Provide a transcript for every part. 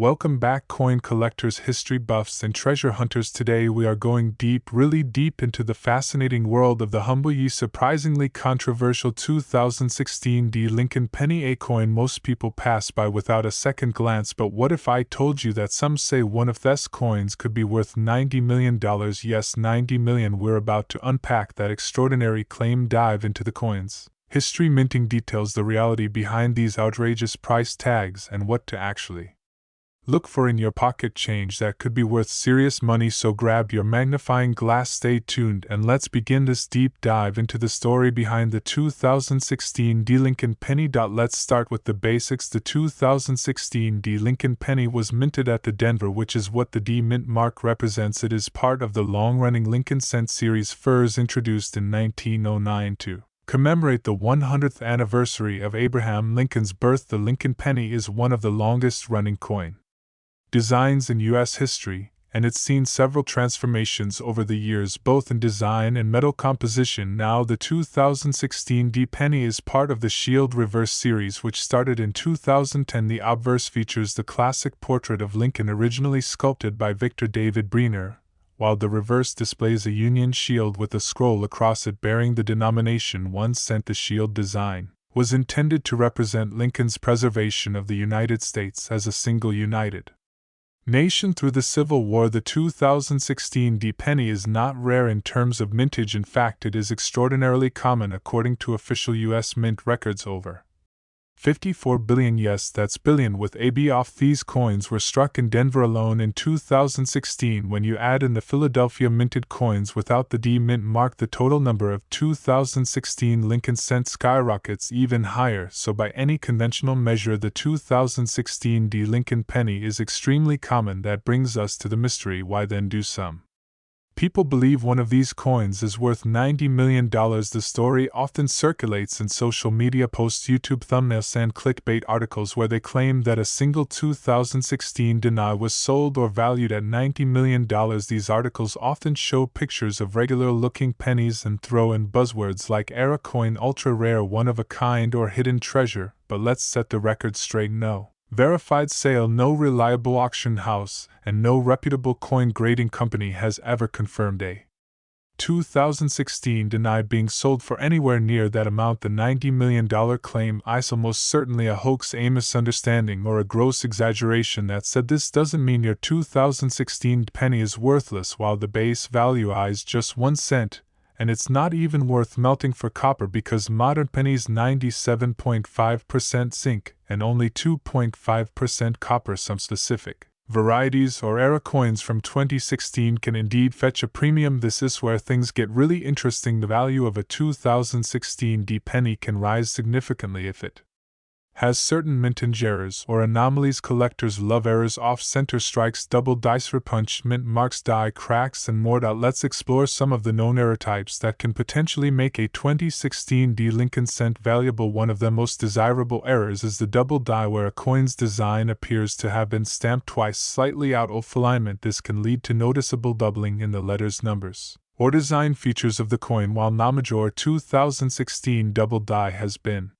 Welcome back, coin collectors, history buffs, and treasure hunters. Today we are going deep, really deep into the fascinating world of the humble yet surprisingly controversial 2016 D Lincoln penny, a coin most people pass by without a second glance. But what if I told you that some say one of these coins could be worth $90 million? Yes, $90 million. We're about to unpack that extraordinary claim, dive into the coin's history, minting details, the reality behind these outrageous price tags, and what to actually look for in your pocket change that could be worth serious money. So grab your magnifying glass, stay tuned, and let's begin this deep dive into the story behind the 2016 D Lincoln penny. Let's start with the basics. The 2016 D Lincoln penny was minted at the Denver, which is what the D mint mark represents. It is part of the long-running Lincoln cent series, first introduced in 1909 to commemorate the 100th anniversary of Abraham Lincoln's birth. The Lincoln penny is one of the longest-running coin designs in U.S. history, and it's seen several transformations over the years, both in design and metal composition. Now, the 2016 D penny is part of the Shield Reverse series, which started in 2010. The obverse features the classic portrait of Lincoln, originally sculpted by Victor David Briner, while the reverse displays a Union shield with a scroll across it bearing the denomination 1 cent. The shield design was intended to represent Lincoln's preservation of the United States as a single united nation through the Civil War. The 2016 D penny is not rare in terms of mintage. In fact, it is extraordinarily common. According to official U.S. Mint records, over 54 billion, yes, that's billion with a B off, these coins were struck in Denver alone in 2016. When you add in the Philadelphia minted coins without the D mint mark, the total number of 2016 Lincoln cents skyrockets even higher. So by any conventional measure, the 2016 D Lincoln penny is extremely common. That brings us to the mystery: why then do some people believe one of these coins is worth $90 million? The story often circulates in social media posts, YouTube thumbnails, and clickbait articles where they claim that a single 2016 denial was sold or valued at $90 million. These articles often show pictures of regular-looking pennies and throw in buzzwords like era coin, ultra rare, one of a kind, or hidden treasure. But let's set the record straight: no verified sale, no reliable auction house, and no reputable coin grading company has ever confirmed a 2016 denied being sold for anywhere near that amount. The $90 million claim is almost certainly a hoax, a misunderstanding, or a gross exaggeration. That said, this doesn't mean your 2016 penny is worthless. While the base value is just 1 cent, and it's not even worth melting for copper, because modern pennies 97.5% zinc and only 2.5% copper. Some specific varieties or era coins from 2016 can indeed fetch a premium. This is where things get really interesting. The value of a 2016 D penny can rise significantly if it has certain mintage errors or anomalies. Collectors love errors, off-center strikes, double dice repunch, mint marks, die cracks, and more. Let's explore some of the known error types that can potentially make a 2016 D Lincoln cent valuable. One of the most desirable errors is the double die, where a coin's design appears to have been stamped twice, slightly out of alignment. This can lead to noticeable doubling in the letters, numbers, or design features of the coin. While no major 2016 double die has been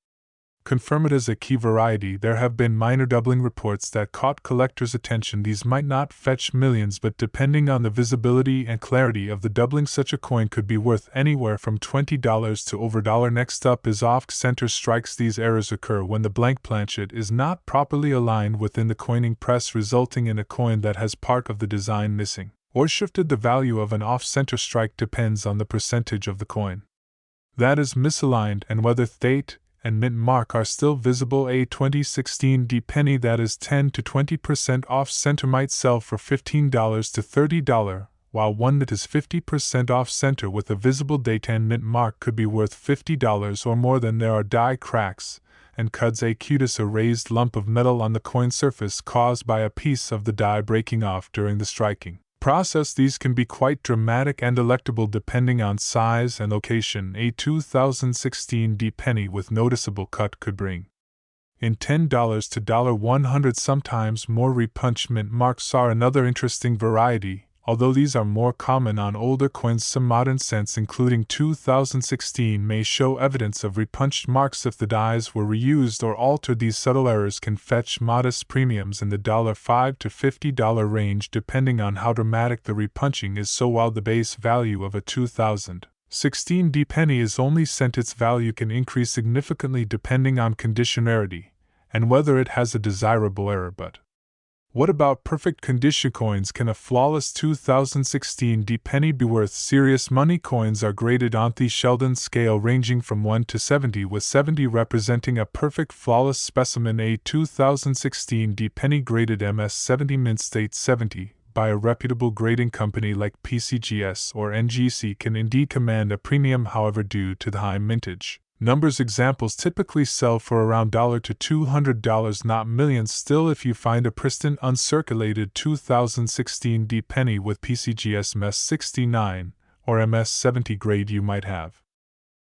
confirmed as a key variety, there have been minor doubling reports that caught collectors' attention. These might not fetch millions, but depending on the visibility and clarity of the doubling, such a coin could be worth anywhere from $20 to over $1. Next up is off-center strikes. These errors occur when the blank planchet is not properly aligned within the coining press, resulting in a coin that has part of the design missing or shifted. The value of an off-center strike depends on the percentage of the coin that is misaligned and whether date and mint mark are still visible. A 2016 D penny that is 10 to 20% off-center might sell for $15 to $30, while one that is 50% off-center with a visible date and mint mark could be worth $50 or more. Then there are die cracks and cuts, a cutis, a raised lump of metal on the coin surface caused by a piece of the die breaking off during the striking process. These can be quite dramatic and delectable depending on size and location. A 2016 D penny with noticeable cut could bring in $10 to $100, sometimes more. Repunch mint marks are another interesting variety, Although these are more common on older coins, some modern cents, including 2016, may show evidence of repunched marks if the dies were reused or altered. These subtle errors can fetch modest premiums in the $5 to $50 range depending on how dramatic the repunching is. So while the base value of a 2016 D penny is only cent, its value can increase significantly depending on conditionality and whether it has a desirable error. But what about perfect condition coins? Can a flawless 2016 D penny be worth serious money? Coins are graded on the Sheldon scale ranging from 1 to 70, with 70 representing a perfect flawless specimen. A 2016 D penny graded MS70 mint state 70 by a reputable grading company like PCGS or NGC can indeed command a premium. However, due to the high mintage numbers, examples typically sell for around $1 to $200, not millions. Still, if you find a pristine uncirculated 2016 D penny with PCGS MS69 or MS70 grade, you might have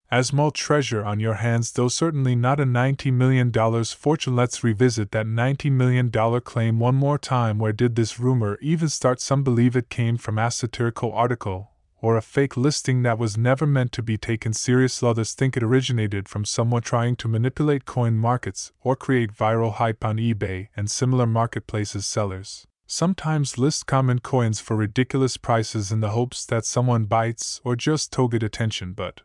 a small treasure on your hands, though certainly not a $90 million fortune. Let's revisit that $90 million claim one more time. Where did this rumor even start? Some believe it came from a satirical article or a fake listing that was never meant to be taken seriously. Others think it originated from someone trying to manipulate coin markets or create viral hype on eBay and similar marketplaces. Sellers sometimes list common coins for ridiculous prices in the hopes that someone bites or just to get attention. But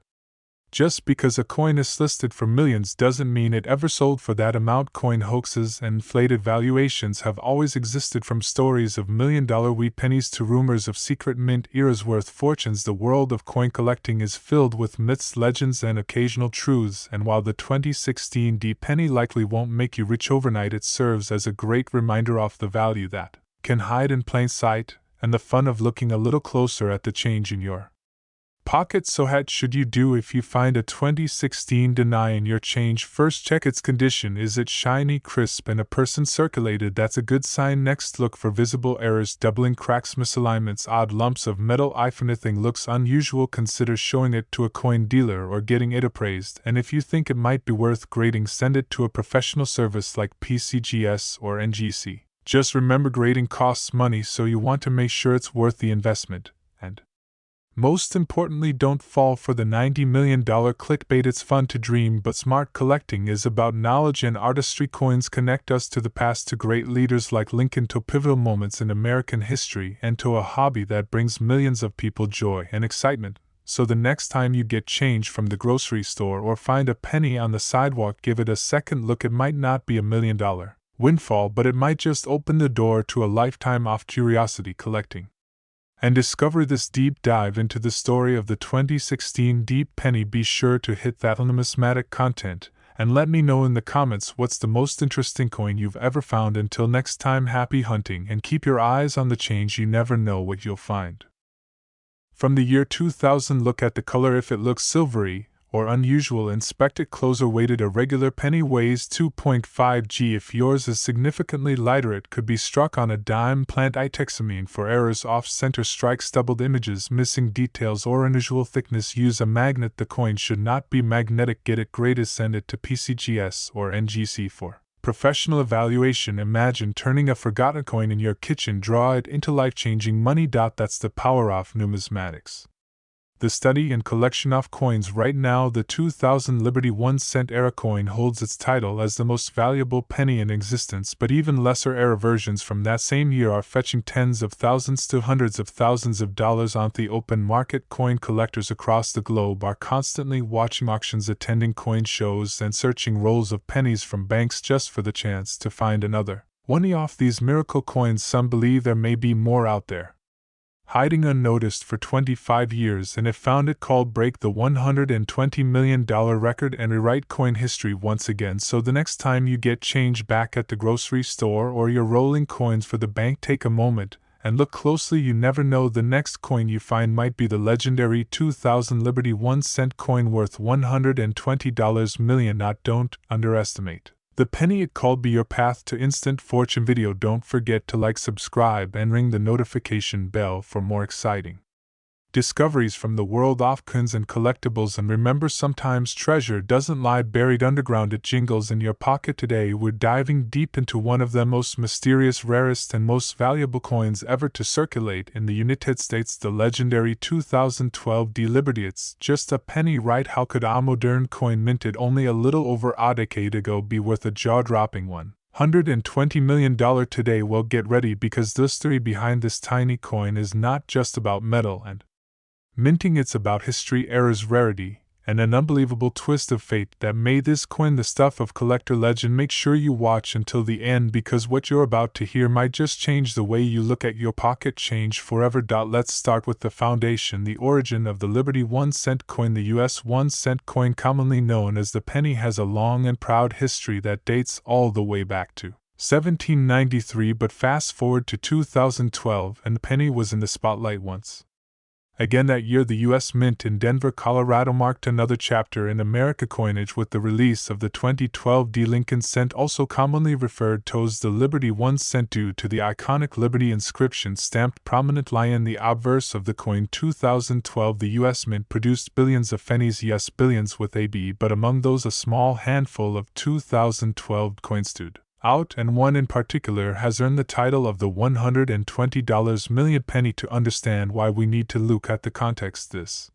just because a coin is listed for millions doesn't mean it ever sold for that amount. Coin hoaxes and inflated valuations have always existed, from stories of million-dollar wheat pennies to rumors of secret mint eras worth fortunes. The world of coin collecting is filled with myths, legends, and occasional truths, and while the 2016 D penny likely won't make you rich overnight, it serves as a great reminder of the value that can hide in plain sight and the fun of looking a little closer at the change in your pocket. So what should you do if you find a 2016 deny in your change? First, check its condition. Is it shiny, crisp, and a person circulated? That's a good sign. Next, look for visible errors, doubling, cracks, misalignments, odd lumps of metal. If anything looks unusual, consider showing it to a coin dealer or getting it appraised, and if you think it might be worth grading, send it to a professional service like PCGS or NGC. Just remember, grading costs money, so you want to make sure it's worth the investment. And most importantly, don't fall for the $90 million clickbait. It's fun to dream, but smart collecting is about knowledge and artistry. Coins connect us to the past, to great leaders like Lincoln, to pivotal moments in American history, and to a hobby that brings millions of people joy and excitement. So the next time you get change from the grocery store or find a penny on the sidewalk, give it a second look. It might not be $1 million windfall, but it might just open the door to a lifetime of curiosity collecting. And discover this deep dive into the story of the 2016 D penny. Be sure to hit that numismatic content and let me know in the comments what's the most interesting coin you've ever found. Until next time, happy hunting and keep your eyes on the change. You never know what you'll find. From the year 2000, look at the color. If it looks silvery or unusual, inspect it closer. Weighted, a regular penny weighs 2.5 g. If yours is significantly lighter, it could be struck on a dime. Plant itexamine for errors, off-center strikes, doubled images, missing details, or unusual thickness. Use a magnet. The coin should not be magnetic. Get it graded. Send it to PCGS or NGC for professional evaluation. Imagine turning a forgotten coin in your kitchen. Draw it into life-changing money. That's the power of numismatics. The study and collection of coins. Right now, the 2000 Liberty 1 cent era coin holds its title as the most valuable penny in existence, but even lesser era versions from that same year are fetching tens of thousands to hundreds of thousands of dollars on the open market. Coin collectors across the globe are constantly watching auctions, attending coin shows, and searching rolls of pennies from banks just for the chance to find another one of these miracle coins. Some believe there may be more out there, hiding unnoticed for 25 years, and if found, it called break the $120 million record and rewrite coin history once again. So the next time you get change back at the grocery store or you're rolling coins for the bank, take a moment and look closely. You never know, the next coin you find might be the legendary 2000 Liberty 1 cent coin worth $120 million. Don't underestimate the penny. It called be your path to instant fortune. Video. Don't forget to like, subscribe, and ring the notification bell for more exciting Discoveries from the world of coins and collectibles. And remember, sometimes treasure doesn't lie buried underground, it jingles in your pocket. Today we're diving deep into one of the most mysterious, rarest, and most valuable coins ever to circulate in the United States, the legendary 2012 D Liberty. It's just a penny, right? How could a modern coin minted only a little over a decade ago be worth a jaw-dropping $120 million today? Well, get ready, because the story behind this tiny coin is not just about metal and minting, it's about history, errors, rarity, and an unbelievable twist of fate that made this coin the stuff of collector legend. Make sure you watch until the end, because what you're about to hear might just change the way you look at your pocket change forever. Let's start with the foundation, the origin of the Liberty 1-cent coin. The US 1-cent coin, commonly known as the penny, has a long and proud history that dates all the way back to 1793, but fast forward to 2012 and the penny was in the spotlight once again. That year, the U.S. Mint in Denver, Colorado marked another chapter in America coinage with the release of the 2012 D Lincoln cent, also commonly referred to as the Liberty 1 cent, due to the iconic Liberty inscription stamped prominently in the obverse of the coin. 2012, the U.S. Mint produced billions of pennies, yes, billions with a B, but among those a small handful of 2012 coins stood out, and one in particular has earned the title of the $120 million penny. To understand why, we need to look at the context. This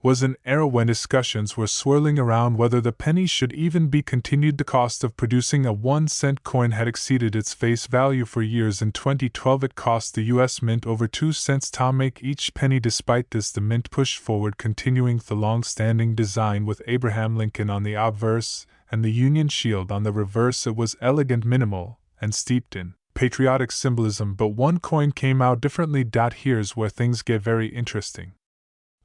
was an era when discussions were swirling around whether the penny should even be continued. The cost of producing a 1-cent coin had exceeded its face value for years. In 2012, it cost the U.S. Mint over 2 cents to make each penny. Despite this, the Mint pushed forward, continuing the long-standing design with Abraham Lincoln on the obverse and the Union Shield on the reverse. It was elegant, minimal, and steeped in patriotic symbolism, but one coin came out differently. Here's where things get very interesting.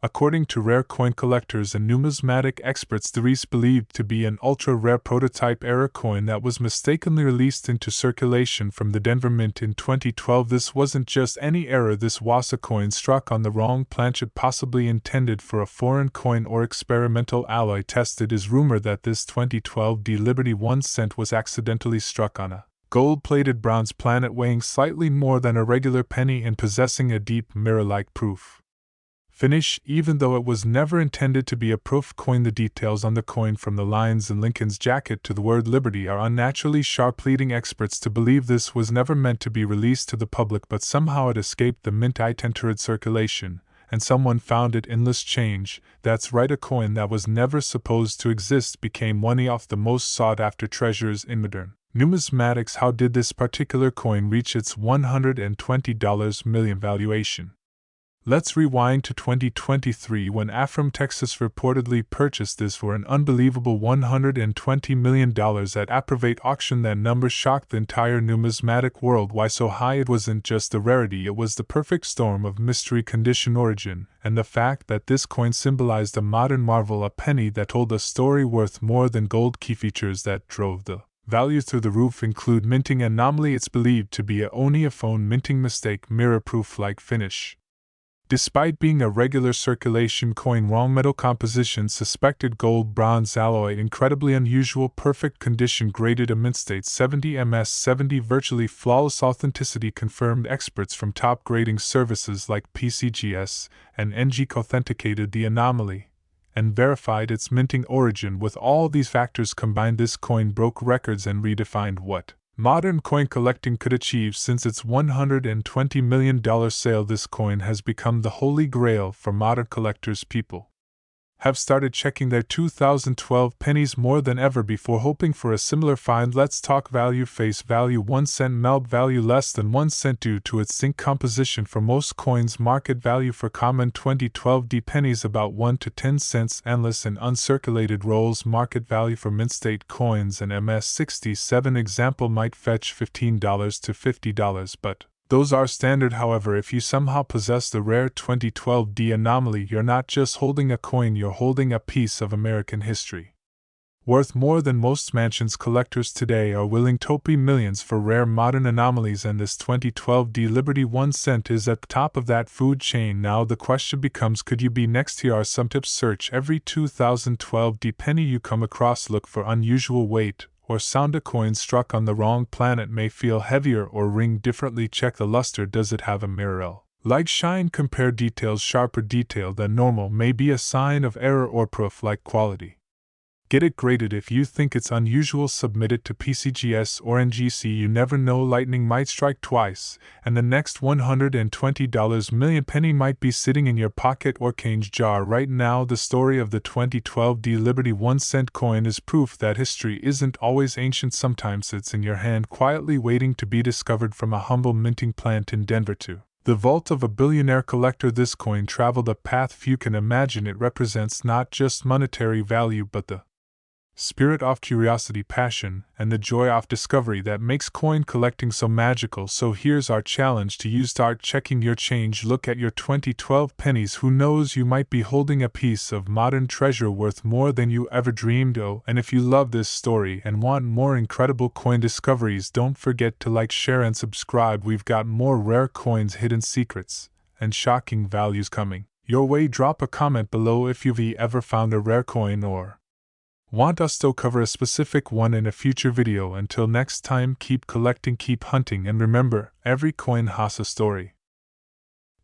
According to rare coin collectors and numismatic experts, there is believed to be an ultra-rare prototype error coin that was mistakenly released into circulation from the Denver Mint in 2012. This wasn't just any error, this was a coin struck on the wrong planchet, possibly intended for a foreign coin or experimental alloy test. It is rumored that this 2012 D Liberty 1 cent was accidentally struck on a gold-plated bronze planet weighing slightly more than a regular penny and possessing a deep mirror-like proof finish, even though it was never intended to be a proof coin. The details on the coin, from the lines in Lincoln's jacket to the word Liberty, are unnaturally sharp, leading experts to believe this was never meant to be released to the public, but somehow it escaped the Mint. It entered circulation, and someone found it in loose change. That's right, a coin that was never supposed to exist became one of the most sought-after treasures in modern numismatics. How did this particular coin reach its $120 million valuation? Let's rewind to 2023, when Afram, Texas reportedly purchased this for an unbelievable $120 million at a private auction. That number shocked the entire numismatic world. Why so high? It wasn't just a rarity, it was the perfect storm of mystery, condition, origin, and the fact that this coin symbolized a modern marvel, a penny that told a story worth more than gold. Key features that drove the value through the roof include minting anomaly. It's believed to be a only-a-phone minting mistake, mirror-proof-like finish. Despite being a regular circulation coin, wrong metal composition, suspected gold bronze alloy, incredibly unusual, perfect condition, graded a mint state 70 ms/70, virtually flawless authenticity, confirmed. Experts from top grading services like PCGS and NGC authenticated the anomaly and verified its minting origin. With all these factors combined, this coin broke records and redefined what modern coin collecting could achieve. Since its $120 million sale, this coin has become the holy grail for modern collectors. People have started checking their 2012 pennies more than ever before, hoping for a similar find. Let's talk value. Face value: 1 cent. Melt value: less than 1 cent due to its zinc composition for most coins. Market value for common 2012 D pennies: about 1 to 10 cents. Endless and uncirculated rolls. Market value for mint state coins and MS-67 example might fetch $15 to $50, but those are standard. However, if you somehow possess the rare 2012 D anomaly, you're not just holding a coin, you're holding a piece of American history worth more than most mansions. Collectors today are willing to pay millions for rare modern anomalies, and this 2012 D Liberty 1 cent is at the top of that food chain. Now the question becomes, could you be next? Here are some tips. Search every 2012 D penny you come across. Look for unusual weight or sound. A coin struck on the wrong planet may feel heavier or ring differently. Check the luster. Does it have a mirror Like shine, compare details. Sharper detail than normal may be a sign of error or proof like quality. Get it graded if you think it's unusual. Submit it to PCGS or NGC. You never know, lightning might strike twice, and the next $120 million penny might be sitting in your pocket or change jar right now. The story of the 2012 D Liberty 1-cent coin is proof that history isn't always ancient. Sometimes it's in your hand, quietly waiting to be discovered. From a humble minting plant in Denver to the vault of a billionaire collector, this coin traveled a path few can imagine. It represents not just monetary value but the spirit of curiosity, passion, and the joy of discovery that makes coin collecting so magical. So here's our challenge to you: start checking your change. Look at your 2012 pennies. Who knows, you might be holding a piece of modern treasure worth more than you ever dreamed. Oh, and if you love this story and want more incredible coin discoveries, don't forget to like, share, and subscribe. We've got more rare coins, hidden secrets, and shocking values coming your way. Drop a comment below if you've ever found a rare coin or want us to cover a specific one in a future video. Until next time, keep collecting, keep hunting, and remember, every coin has a story.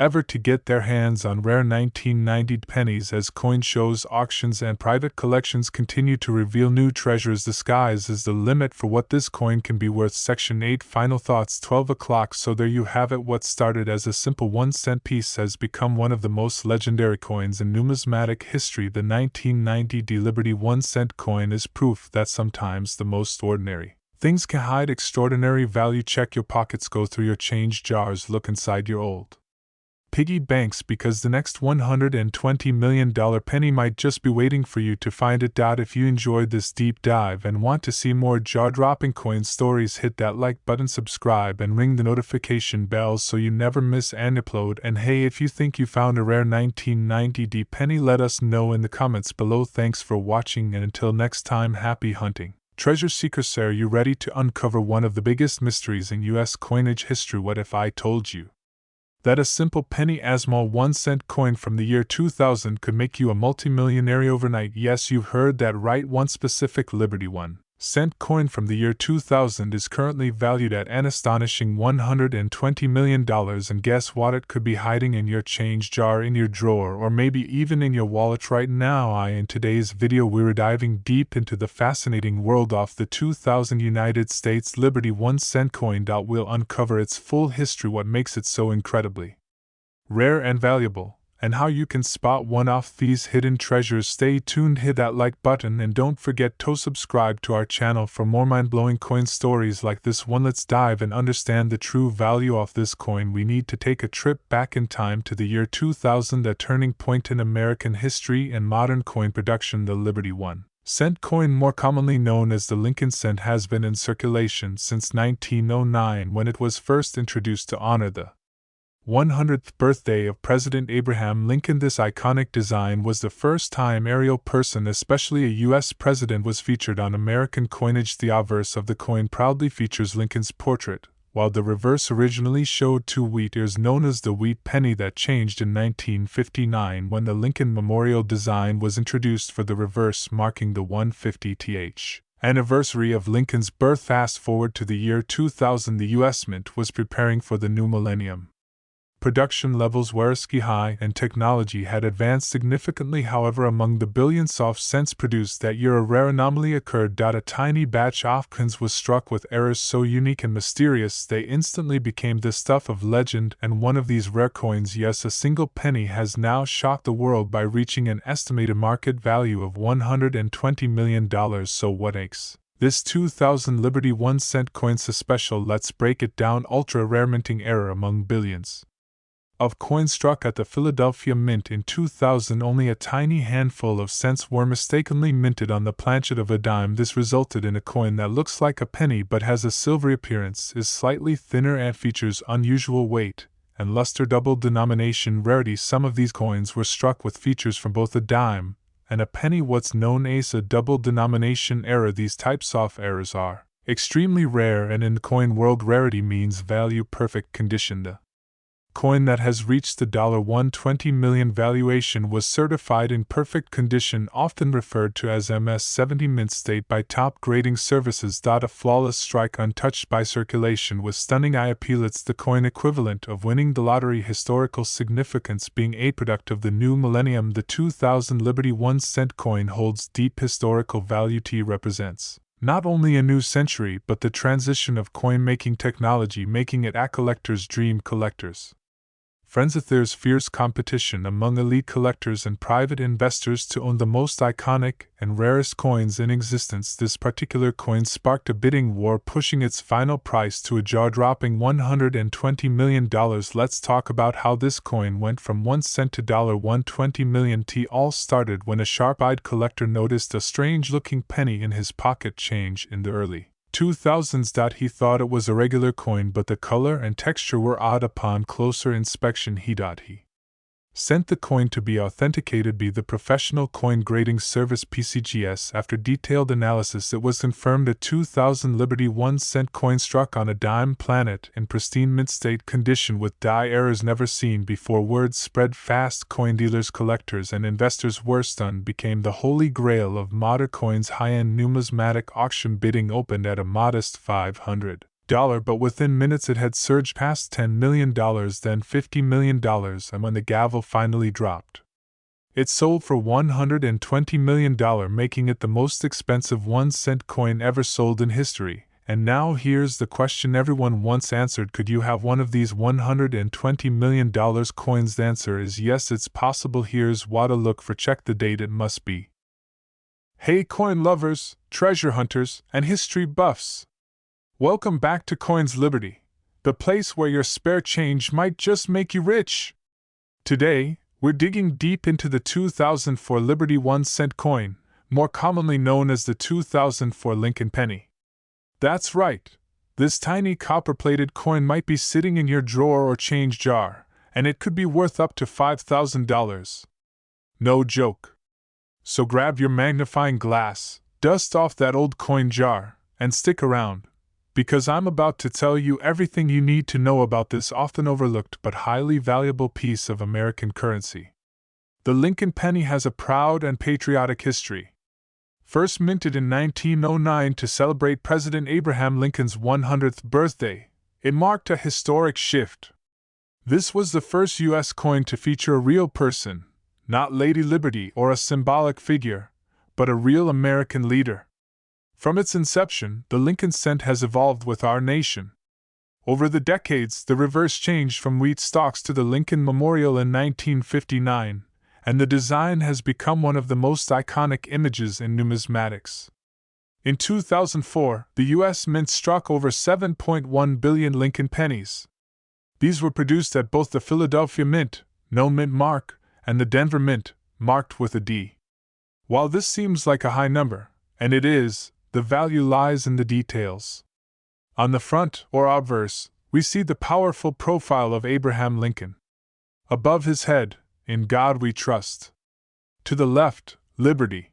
Ever to get their hands on rare 1990 pennies as coin shows, auctions, and private collections continue to reveal new treasures. The sky's is the limit for what this coin can be worth. Section 8 Final Thoughts 12 o'clock. So there you have it. What started as a simple 1-cent piece has become one of the most legendary coins in numismatic history. The 1990 D Liberty 1-cent coin is proof that sometimes the most ordinary things can hide extraordinary value. Check your pockets, go through your change jars, look inside your old piggy banks, because the next $120 million penny might just be waiting for you to find it. If you enjoyed this deep dive and want to see more jaw-dropping coin stories, hit that like button, subscribe, and ring the notification bell so you never miss an upload. And hey, if you think you found a rare 1990 D penny, let us know in the comments below. Thanks for watching, and until next time, happy hunting. Treasure seekers, are you ready to uncover one of the biggest mysteries in US coinage history? What if I told you that a simple penny, a small 1-cent coin from the year 2000 could make you a multimillionaire overnight? Yes, you've heard that right. One specific Liberty 1-cent coin from the year 2000 is currently valued at an astonishing $120 million, and guess what? It could be hiding in your change jar, in your drawer, or maybe even in your wallet right now. In today's video, we're diving deep into the fascinating world of the 2000 United States Liberty 1-cent coin. We'll uncover its full history, what makes it so incredibly rare and valuable, and how you can spot one of these hidden treasures. Stay tuned, hit that like button, and don't forget to subscribe to our channel for more mind-blowing coin stories like this one. Let's dive and understand the true value of this coin. We need to take a trip back in time to the year 2000, a turning point in American history and modern coin production. The Liberty 1-cent coin, more commonly known as the Lincoln cent, has been in circulation since 1909, when it was first introduced to honor the 100th birthday of President Abraham Lincoln. This iconic design was the first time a real person, especially a U.S. president, was featured on American coinage. The obverse of the coin proudly features Lincoln's portrait, while the reverse originally showed two wheat ears, known as the wheat penny. That changed in 1959 when the Lincoln Memorial design was introduced for the reverse, marking the 150th anniversary of Lincoln's birth. Fast forward to the year 2000, the U.S. Mint was preparing for the new millennium. Production levels were sky high and technology had advanced significantly. However, among the billions of cents produced that year, a rare anomaly occurred. A tiny batch of coins was struck with errors so unique and mysterious they instantly became the stuff of legend. And one of these rare coins, yes, a single penny, has now shocked the world by reaching an estimated market value of $120 million. So what makes this 2000 Liberty 1-cent coin so special? Let's break it down. Ultra rare minting error. Among billions of coins struck at the Philadelphia Mint in 2000, only a tiny handful of cents were mistakenly minted on the planchet of a dime. This resulted in a coin that looks like a penny but has a silvery appearance, is slightly thinner, and features unusual weight and luster. Double denomination rarity. Some of these coins were struck with features from both a dime and a penny, what's known as a double denomination error. These types of errors are extremely rare, and in the coin world, rarity means value perfect condition. The coin that has reached the $120 million valuation was certified in perfect condition, often referred to as MS-70 mint state by top grading services. A flawless strike untouched by circulation with stunning eye appeal. It's the coin equivalent of winning the lottery. Historical significance being a product of the new millennium. The 2000 Liberty 1-cent coin holds deep historical value. It represents not only a new century but the transition of coin-making technology, making it a collector's dream. Collectors' friends, there's fierce competition among elite collectors and private investors to own the most iconic and rarest coins in existence. This particular coin sparked a bidding war, pushing its final price to a jaw-dropping $120 million. Let's talk about how this coin went from 1 cent to $120 million. It all started when a sharp-eyed collector noticed a strange-looking penny in his pocket change in the early 2000s. He thought it was a regular coin, but the color and texture were odd. Upon closer inspection, he sent the coin to be authenticated by the professional coin grading service PCGS. After detailed analysis, it was confirmed a 2000 Liberty 1-cent coin struck on a dime planet in pristine mint state condition with die errors never seen before. Word spread fast. Coin dealers, collectors, and investors were stunned. Became the holy grail of modern coins. High-end numismatic auction bidding opened at a modest $500. But within minutes it had surged past $10 million, then $50 million, and when the gavel finally dropped, it sold for $120 million, making it the most expensive 1-cent coin ever sold in history. And now here's the question everyone once answered: could you have one of these $120 million coins? The answer is yes, it's possible. Here's what to look for. Check the date. It must be. Hey coin lovers, treasure hunters, and history buffs! Welcome back to Coins Liberty, the place where your spare change might just make you rich. Today, we're digging deep into the 2004 Liberty 1-cent coin, more commonly known as the 2004 Lincoln penny. That's right, this tiny copper-plated coin might be sitting in your drawer or change jar, and it could be worth up to $5,000. No joke. So grab your magnifying glass, dust off that old coin jar, and stick around, because I'm about to tell you everything you need to know about this often overlooked but highly valuable piece of American currency. The Lincoln penny has a proud and patriotic history. First minted in 1909 to celebrate President Abraham Lincoln's 100th birthday, it marked a historic shift. This was the first U.S. coin to feature a real person, not Lady Liberty or a symbolic figure, but a real American leader. From its inception, the Lincoln cent has evolved with our nation. Over the decades, the reverse changed from wheat stalks to the Lincoln Memorial in 1959, and the design has become one of the most iconic images in numismatics. In 2004, the U.S. Mint struck over 7.1 billion Lincoln pennies. These were produced at both the Philadelphia Mint, no mint mark, and the Denver Mint, marked with a D. While this seems like a high number, and it is, the value lies in the details. On the front, or obverse, we see the powerful profile of Abraham Lincoln. Above his head, "In God We Trust." To the left, "Liberty."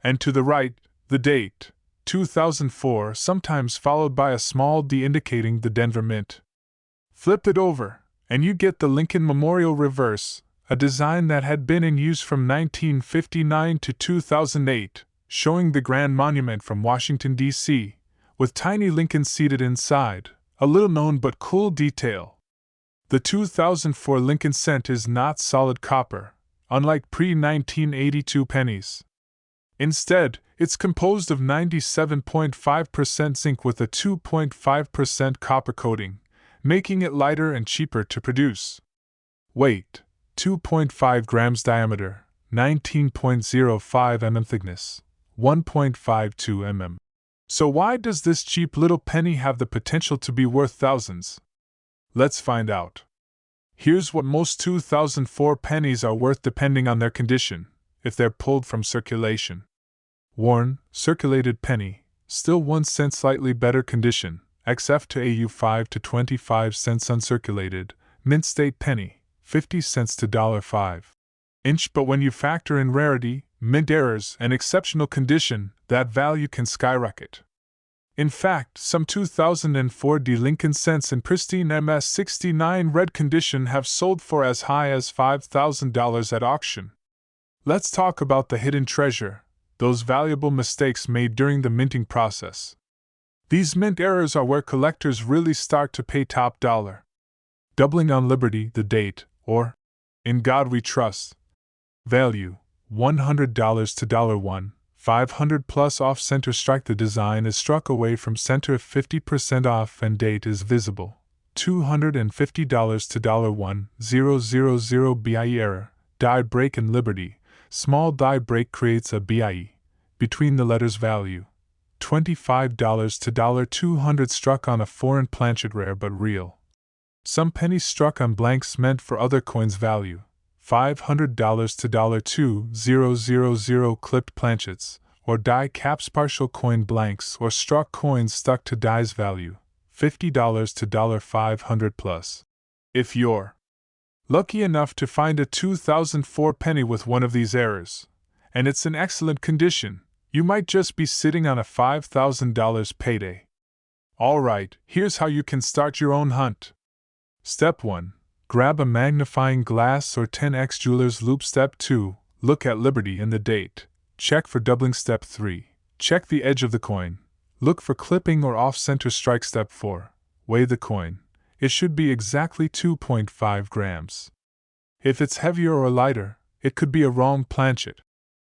And to the right, the date, 2004, sometimes followed by a small D indicating the Denver Mint. Flip it over, and you get the Lincoln Memorial reverse, a design that had been in use from 1959 to 2008. Showing the Grand Monument from Washington, D.C., with tiny Lincoln seated inside, a little-known but cool detail. The 2004 Lincoln cent is not solid copper, unlike pre-1982 pennies. Instead, it's composed of 97.5% zinc with a 2.5% copper coating, making it lighter and cheaper to produce. Weight: 2.5 grams diameter, 19.05 mm thickness. 1.52 mm. So why does this cheap little penny have the potential to be worth thousands? Let's find out. Here's what most 2004 pennies are worth depending on their condition, if they're pulled from circulation. Worn, circulated penny, still 1 cent, slightly better condition, XF to AU 5 to 25 cents. Uncirculated, mint state penny, 50 cents to $5. Inch, but when you factor in rarity, mint errors, and exceptional condition, that value can skyrocket. In fact, some 2004 Lincoln cents in pristine MS-69 red condition have sold for as high as $5,000 at auction. Let's talk about the hidden treasure, those valuable mistakes made during the minting process. These mint errors are where collectors really start to pay top dollar. Doubling on liberty, the date, or in God we trust. Value, $100 to $1. 500 plus off center strike. The design is struck away from center if 50% off and date is visible. $250 to $1,000 BIE error. Die break in Liberty. Small die break creates a BIE between the letters. Value, $25 to $200 struck on a foreign planchet. Rare but real. Some pennies struck on blanks meant for other coins. Value, $500 to $2,000 clipped planchets, or die caps. Partial coin blanks or struck coins stuck to dies. Value, $50 to $500 plus. If you're lucky enough to find a 2004 penny with one of these errors, and it's in excellent condition, you might just be sitting on a $5,000 payday. Alright, here's how you can start your own hunt. Step 1. Grab a magnifying glass or 10x jeweler's loupe. Step 2. Look at Liberty and the date. Check for doubling. Step 3. Check the edge of the coin. Look for clipping or off-center strike. Step 4. Weigh the coin. It should be exactly 2.5 grams. If it's heavier or lighter, it could be a wrong planchet.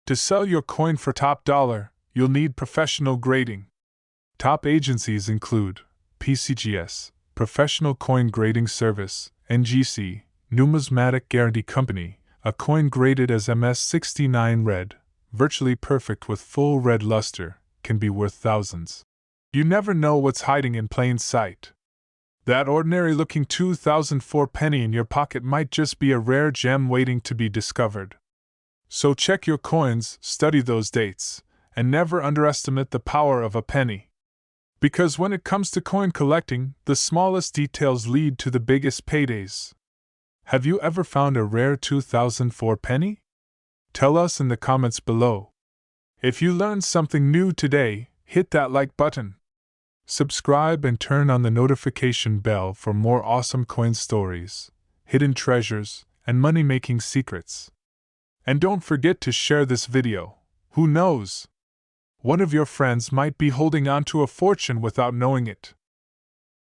To sell your coin for top dollar, you'll need professional grading. Top agencies include PCGS, Professional Coin Grading Service, NGC, Numismatic Guarantee Company, a coin graded as MS-69 red, virtually perfect with full red luster, can be worth thousands. You never know what's hiding in plain sight. That ordinary-looking 2004 penny in your pocket might just be a rare gem waiting to be discovered. So check your coins, study those dates, and never underestimate the power of a penny. Because when it comes to coin collecting, the smallest details lead to the biggest paydays. Have you ever found a rare 2004 penny? Tell us in the comments below. If you learned something new today, hit that like button. Subscribe and turn on the notification bell for more awesome coin stories, hidden treasures, and money-making secrets. And don't forget to share this video. Who knows? One of your friends might be holding on to a fortune without knowing it.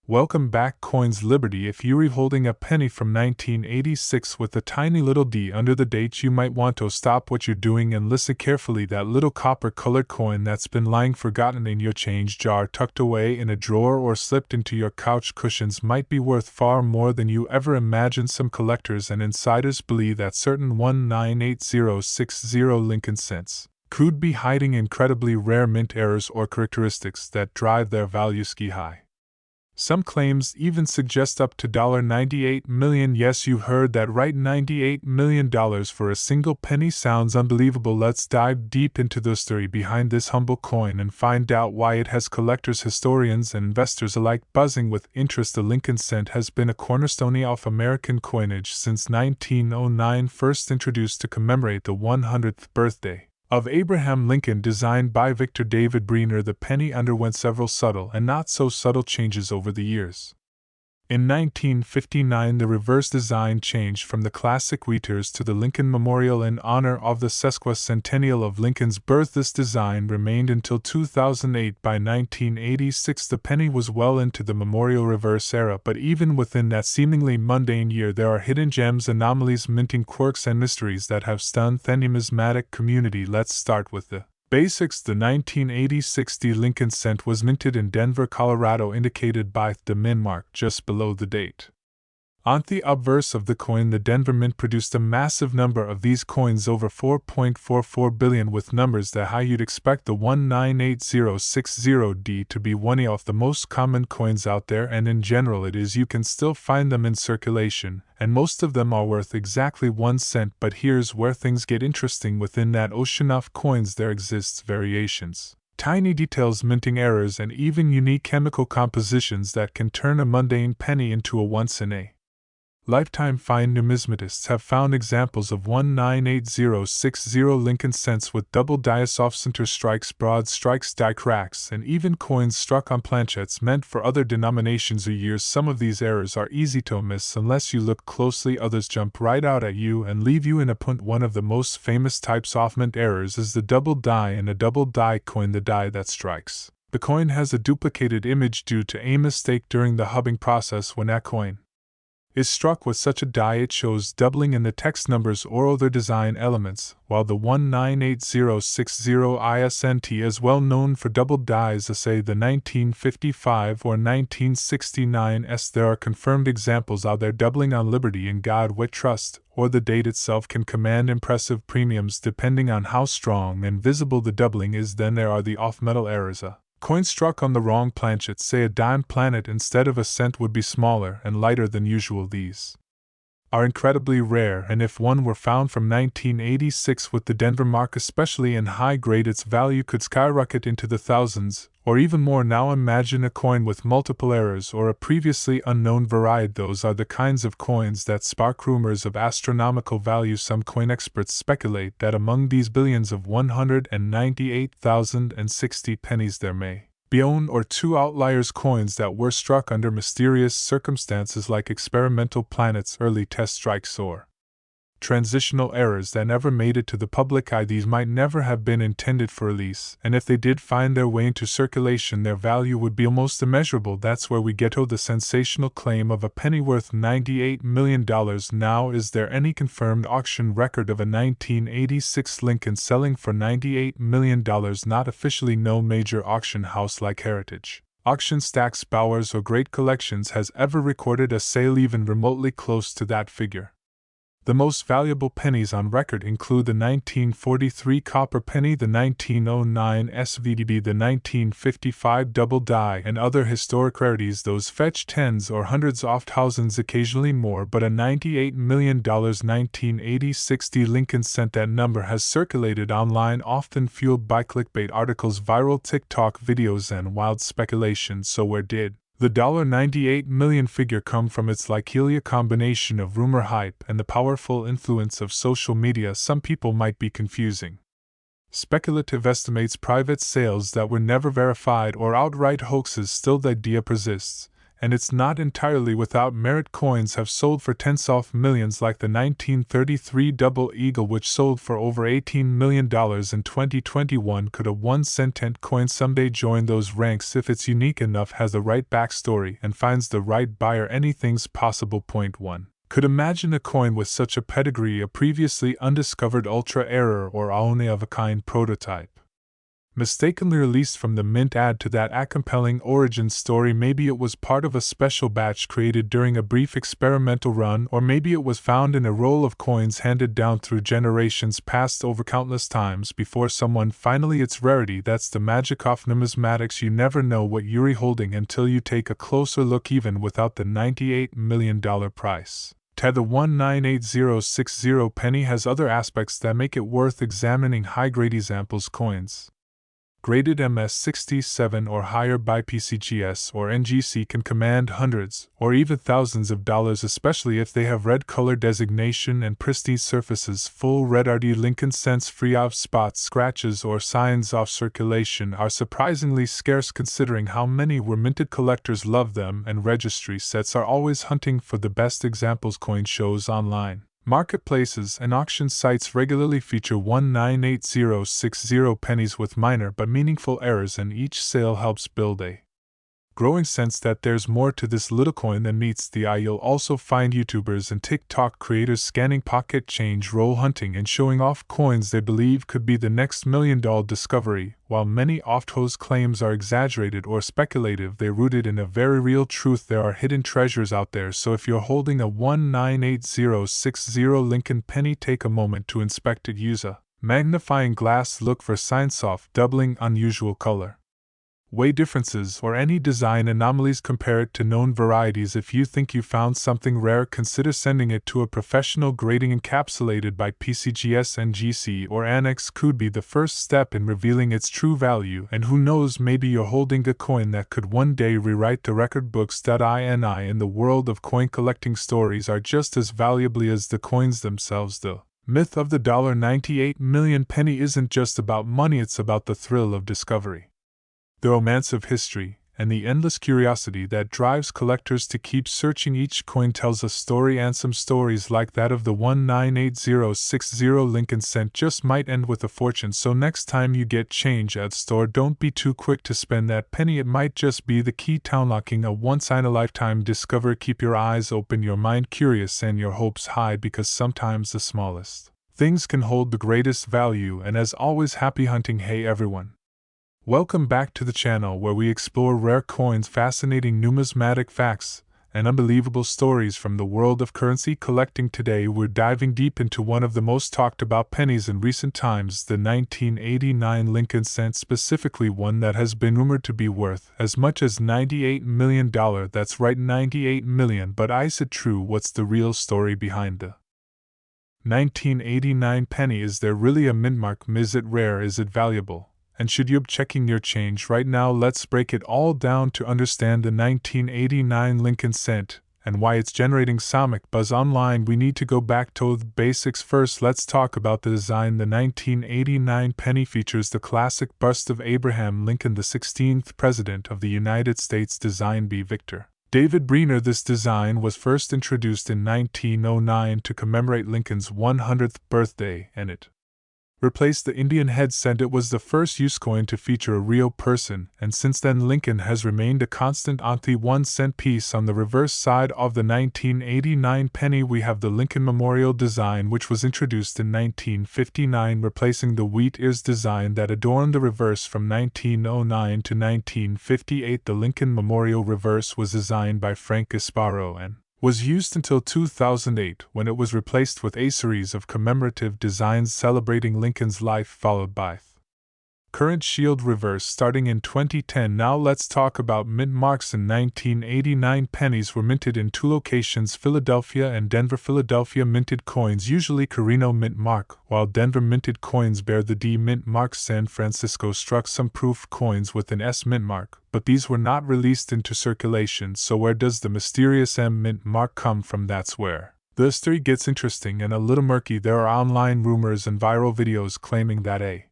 Welcome back, Coins Liberty. If you're holding a penny from 1986 with a tiny little D under the date, you might want to stop what you're doing and listen carefully. That little copper-colored coin that's been lying forgotten in your change jar, tucked away in a drawer or slipped into your couch cushions, might be worth far more than you ever imagined. Some collectors and insiders believe that certain 198060 Lincoln cents could be hiding incredibly rare mint errors or characteristics that drive their value sky high. Some claims even suggest up to $98 million. Yes, you heard that right, $98 million for a single penny sounds unbelievable. Let's dive deep into the story behind this humble coin and find out why it has collectors, historians, and investors alike buzzing with interest. The Lincoln cent has been a cornerstone of American coinage since 1909, first introduced to commemorate the 100th birthday of Abraham Lincoln. Designed by Victor David Breener, the penny underwent several subtle and not so subtle changes over the years. In 1959, the reverse design changed from the classic wheaters to the Lincoln Memorial in honor of the sesquicentennial of Lincoln's birth. This design remained until 2008. By 1986, the penny was well into the memorial reverse era, but even within that seemingly mundane year, there are hidden gems, anomalies, minting quirks, and mysteries that have stunned the numismatic community. Let's start with the basics. The 1986 Lincoln cent was minted in Denver, Colorado, indicated by the min mark just below the date. On the obverse of the coin, the Denver Mint produced a massive number of these coins, over 4.44 billion, with numbers that high. You'd expect the 198060D to be one of the most common coins out there, and in general it is. You can still find them in circulation, and most of them are worth exactly 1 cent. But here's where things get interesting. Within that ocean of coins there exists variations, tiny details, minting errors, and even unique chemical compositions that can turn a mundane penny into a once-in-a Lifetime fine numismatists have found examples of 198060 Lincoln cents with double die soft center strikes, broad strikes, die cracks, and even coins struck on planchettes meant for other denominations or years. Some of these errors are easy to miss unless you look closely, others jump right out at you and leave you in a punt. One of the most famous types of mint errors is the double die in a double die coin, the die that strikes. The coin has a duplicated image due to a mistake during the hubbing process. When a coin is struck with such a die, it shows doubling in the text numbers or other design elements. While the 198060 ISNT is well known for double dies, say the 1955 or 1969s, there are confirmed examples out there. Doubling on Liberty in God We Trust, or the date itself, can command impressive premiums depending on how strong and visible the doubling is. Then there are the off-metal errors. A coin struck on the wrong planchet, say a dime planet instead of a cent, would be smaller and lighter than usual. These are incredibly rare, and if one were found from 1986 with the Denver mark especially in high grade, its value could skyrocket into the thousands, or even more. Now imagine a coin with multiple errors or a previously unknown variety. Those are the kinds of coins that spark rumors of astronomical value. Some coin experts speculate that among these billions of 198,060 pennies there may be one or two outliers, coins that were struck under mysterious circumstances like experimental planets, early test strikes, or transitional errors that never made it to the public eye. These might never have been intended for release, and if they did find their way into circulation, their value would be almost immeasurable. That's where we get to the sensational claim of a penny worth $98 million. Now, is there any confirmed auction record of a 1986 Lincoln selling for $98 million? Not officially. No major auction house like Heritage Auction, Stack's, Bowers, or Great Collections has ever recorded a sale even remotely close to that figure. The most valuable pennies on record include the 1943 copper penny, the 1909 SVDB, the 1955 double die, and other historic rarities. Those fetch tens or hundreds, oft thousands, occasionally more. But a $98 million 1980 Lincoln cent, that number has circulated online, often fueled by clickbait articles, viral TikTok videos, and wild speculation. So where did the $98 million figure come from? It's likely a combination of rumor, hype, and the powerful influence of social media. Some people might be confusing speculative estimates, private sales that were never verified, or outright hoaxes. Still, the idea persists, and it's not entirely without merit. Coins have sold for tens of millions, like the 1933 Double Eagle, which sold for over $18 million in 2021. Could a 1-cent coin someday join those ranks if it's unique enough, has the right backstory, and finds the right buyer? Anything's possible. Point 1. Could imagine a coin with such a pedigree, a previously undiscovered ultra error or only of a kind prototype, mistakenly released from the mint. Add to that a compelling origin story. Maybe it was part of a special batch created during a brief experimental run, or maybe it was found in a roll of coins handed down through generations, passed over countless times before someone finally. Its rarity, that's the magic of numismatics. You never know what you're holding until you take a closer look, even without the $98 million price. The 198060 penny has other aspects that make it worth examining. High-grade examples, coins graded MS-67 or higher by PCGS or NGC can command hundreds or even thousands of dollars, especially if they have red color designation and pristine surfaces. Full red RD Lincoln cents free of spots, scratches, or signs of circulation are surprisingly scarce, considering how many were minted. Collectors love them, and registry sets are always hunting for the best examples. Coin shows online, marketplaces, and auction sites regularly feature 198060 pennies with minor but meaningful errors, and each sale helps build a growing sense that there's more to this little coin than meets the eye. You'll also find YouTubers and TikTok creators scanning pocket change, roll hunting, and showing off coins they believe could be the next $1 million discovery. While many oft-hosed claims are exaggerated or speculative, they're rooted in a very real truth. There are hidden treasures out there. So if you're holding a 198060 Lincoln penny, take a moment to inspect it. Use a magnifying glass, look for signs of doubling, unusual color, weight differences, or any design anomalies. Compare it to known varieties. If you think you found something rare, consider sending it to a professional. Grading encapsulated by PCGS NGC or Annex could be the first step in revealing its true value, and who knows, maybe you're holding a coin that could one day rewrite the record books. In the world of coin collecting, stories are just as valuable as the coins themselves. The myth of the $98 million penny isn't just about money, it's about the thrill of discovery, the romance of history, and the endless curiosity that drives collectors to keep searching. Each coin tells a story, and some stories like that of the 198060 Lincoln cent just might end with a fortune. So next time you get change at store, don't be too quick to spend that penny. It might just be the key to unlocking a once-in-a-lifetime discovery. Keep your eyes open, your mind curious, and your hopes high, because sometimes the smallest things can hold the greatest value. And as always, happy hunting. Hey everyone! Welcome back to the channel where we explore rare coins, fascinating numismatic facts, and unbelievable stories from the world of currency collecting. Today we're diving deep into one of the most talked about pennies in recent times, the 1989 Lincoln cent, specifically one that has been rumored to be worth as much as $98 million. That's right, $98 million, but is it true? What's the real story behind the 1989 penny? Is there really a mint mark? Is it rare? Is it valuable? And should you be checking your change right now? Let's break it all down to understand the 1989 Lincoln cent and why it's generating so much buzz online. We need to go back to the basics first. Let's talk about the design. The 1989 penny features the classic bust of Abraham Lincoln, the 16th President of the United States, designed by Victor David Briner. This design was first introduced in 1909 to commemorate Lincoln's 100th birthday, and it replaced the Indian head cent. It was the first used coin to feature a real person, and since then Lincoln has remained a constant. On the 1 cent piece on the reverse side of the 1989 penny, we have the Lincoln Memorial design, which was introduced in 1959, replacing the wheat ears design that adorned the reverse from 1909 to 1958. The Lincoln Memorial reverse was designed by Frank Gasparo and was used until 2008, when it was replaced with a series of commemorative designs celebrating Lincoln's life, followed by current shield reverse starting in 2010. Now let's talk about mint marks. In 1989, pennies were minted in two locations, Philadelphia and Denver. Philadelphia minted coins usually Carino mint mark, while Denver minted coins bear the D mint mark. San Francisco struck some proof coins with an S mint mark, but these were not released into circulation. So where does the mysterious M mint mark come from? That's where the story gets interesting and a little murky. There are online rumors and viral videos claiming that a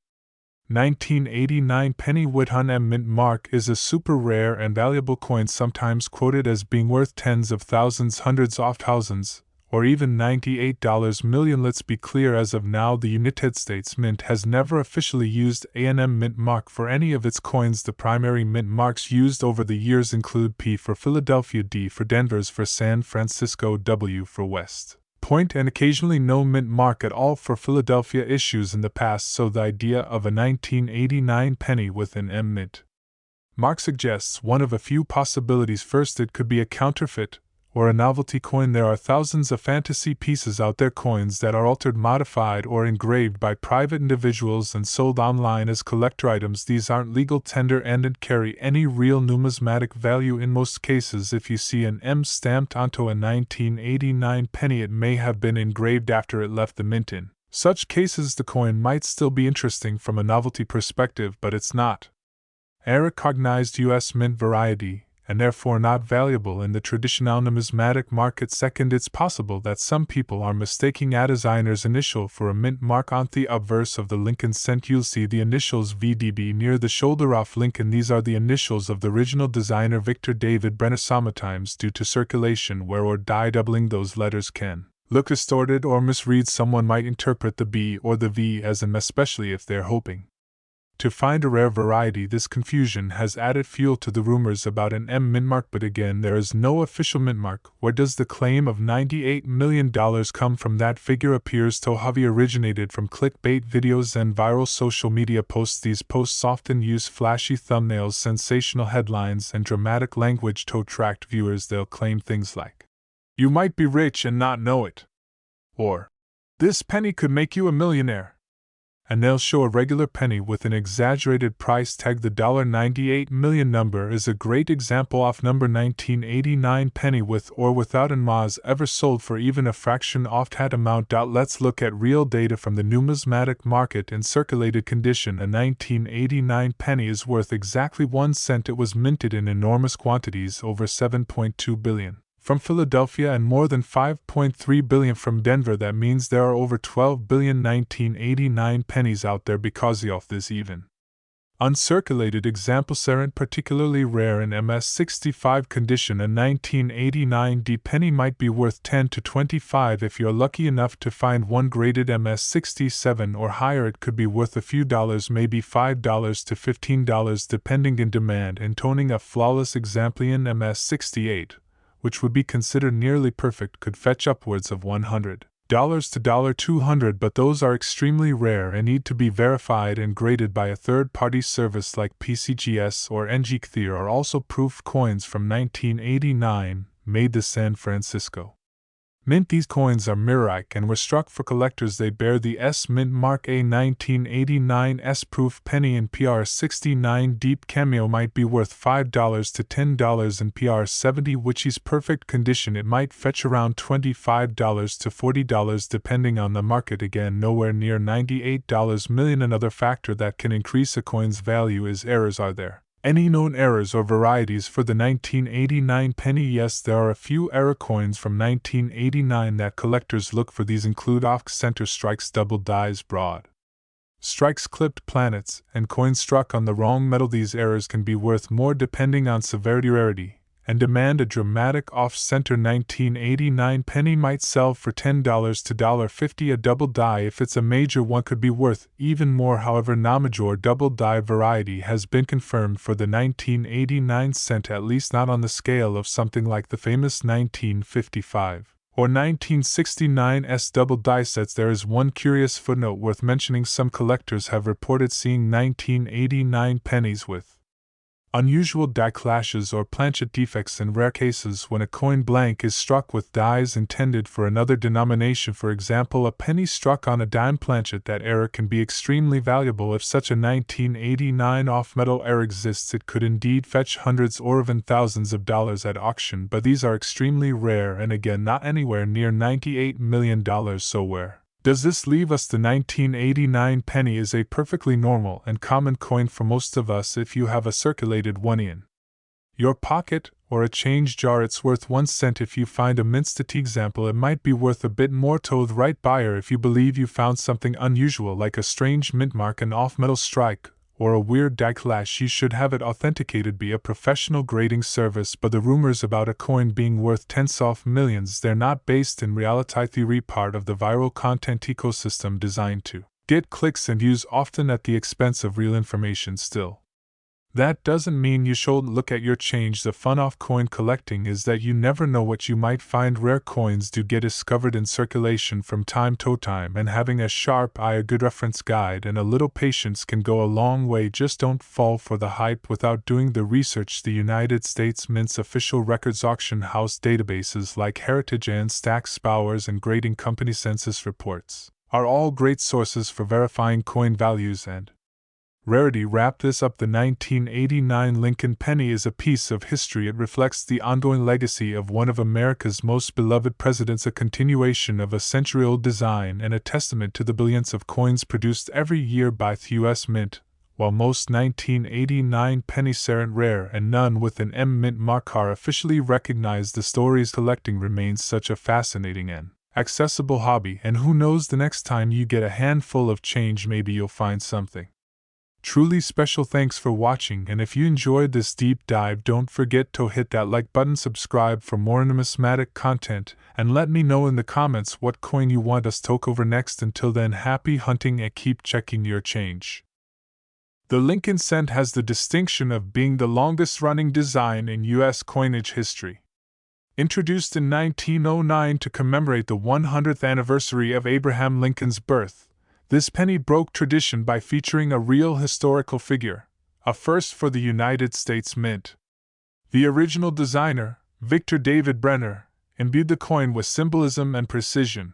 1989 penny with an M mint mark is a super rare and valuable coin, sometimes quoted as being worth tens of thousands, hundreds of thousands, or even $98 million. Let's be clear, as of now the United States Mint has never officially used an M mint mark for any of its coins. The primary mint marks used over the years include P for Philadelphia, D for Denver's, for San Francisco, W for West Point, and occasionally no mint mark at all for Philadelphia issues in the past. So the idea of a 1989 penny with an M mint mark suggests one of a few possibilities. First, it could be a counterfeit or a novelty coin. There are thousands of fantasy pieces out there, coins that are altered, modified, or engraved by private individuals and sold online as collector items. These aren't legal tender and carry any real numismatic value in most cases. If you see an M stamped onto a 1989 penny, it may have been engraved after it left the mint. In such cases, the coin might still be interesting from a novelty perspective, but it's not a recognized U.S. mint variety, and therefore not valuable in the traditional numismatic market. Second, it's possible that some people are mistaking a designer's initial for a mint mark. On the obverse of the Lincoln cent, you'll see the initials VDB near the shoulder of Lincoln. These are the initials of the original designer Victor David Briner. Sometimes, due to circulation wear or dye doubling, those letters can look distorted or misread. Someone might interpret the B or the V as an, especially if they're hoping to find a rare variety. This confusion has added fuel to the rumors about an M mint mark, but again, there is no official mint mark. Where does the claim of $98 million come from? That figure appears to have originated from clickbait videos and viral social media posts. These posts often use flashy thumbnails, sensational headlines, and dramatic language to attract viewers. They'll claim things like, "You might be rich and not know it," or "This penny could make you a millionaire," and they'll show a regular penny with an exaggerated price tag. The $98 million number is a great example of number 1989 penny with or without an Maz ever sold for even a fraction of that amount. Let's look at real data from the numismatic market in circulated condition. A 1989 penny is worth exactly 1 cent. It was minted in enormous quantities, over 7.2 billion. From Philadelphia and more than 5.3 billion from Denver. That means there are over 12 billion 1989 pennies out there because of this even. Uncirculated examples aren't particularly rare in MS65 condition. A 1989 D penny might be worth 10 to 25 if you're lucky enough to find one graded MS67 or higher. It could be worth a few dollars, maybe $5 to $15 depending in demand and toning. A flawless example in MS68, which would be considered nearly perfect, could fetch upwards of $100 to $200, but those are extremely rare and need to be verified and graded by a third-party service like PCGS or NGCTHR. Are also proof coins from 1989, made the San Francisco Mint. These coins are mirror-like and were struck for collectors. They bear the S Mint mark. A 1989 S-proof penny in PR69 deep cameo might be worth $5 to $10. In PR70 which is perfect condition it might fetch around $25 to $40 depending on the market. Again, nowhere near $98 million. Another factor that can increase a coin's value is errors. Are there any known errors or varieties for the 1989 penny? Yes, there are a few error coins from 1989 that collectors look for. These include off-center strikes, double dies, broad strikes, clipped planets, and coins struck on the wrong metal. These errors can be worth more depending on severity, rarity, and demand. A dramatic off-center 1989 penny might sell for $10 to $50. A double die, if it's a major one, could be worth even more. However, no major double die variety has been confirmed for the 1989 cent, at least not on the scale of something like the famous 1955 or 1969 S double die sets. There is one curious footnote worth mentioning. Some collectors have reported seeing 1989 pennies with unusual die clashes or planchet defects. In rare cases, when a coin blank is struck with dies intended for another denomination, for example a penny struck on a dime planchet, that error can be extremely valuable. If such a 1989 off-metal error exists, it could indeed fetch hundreds or even thousands of dollars at auction, but these are extremely rare and again not anywhere near $98 million. So where does this leave us? The 1989 penny is a perfectly normal and common coin for most of us. If you have a circulated one in your pocket or a change jar, it's worth 1 cent. If you find a mint statique example, it might be worth a bit more to the right buyer. If you believe you found something unusual like a strange mint mark, an off-metal strike, or a weird die clash, you should have it authenticated by a professional grading service. But the rumors about a coin being worth tens of millions, they're not based in reality. Theory, part of the viral content ecosystem designed to get clicks and views, often at the expense of real information. Still, that doesn't mean you shouldn't look at your change. The fun of coin collecting is that you never know what you might find. Rare coins do get discovered in circulation from time to time, and having a sharp eye, a good reference guide, and a little patience can go a long way. Just don't fall for the hype without doing the research. The United States Mint's official records auction house databases like Heritage and Stax Bowers and grading company census reports are all great sources for verifying coin values and rarity. Wrap this up. The 1989 Lincoln penny is a piece of history. It reflects the ongoing legacy of one of America's most beloved presidents, a continuation of a century-old design, and a testament to the billions of coins produced every year by the U.S. Mint. While most 1989 pennies aren't rare and none with an M Mint mark are officially recognized, the stories collecting remains such a fascinating and accessible hobby, and who knows, the next time you get a handful of change, maybe you'll find something truly special. Thanks for watching, and if you enjoyed this deep dive, don't forget to hit that like button, subscribe for more numismatic content, and let me know in the comments what coin you want us to talk over next. Until then, happy hunting and keep checking your change. The Lincoln cent has the distinction of being the longest-running design in U.S. coinage history. Introduced in 1909 to commemorate the 100th anniversary of Abraham Lincoln's birth, this penny broke tradition by featuring a real historical figure, a first for the United States Mint. The original designer, Victor David Brenner, imbued the coin with symbolism and precision.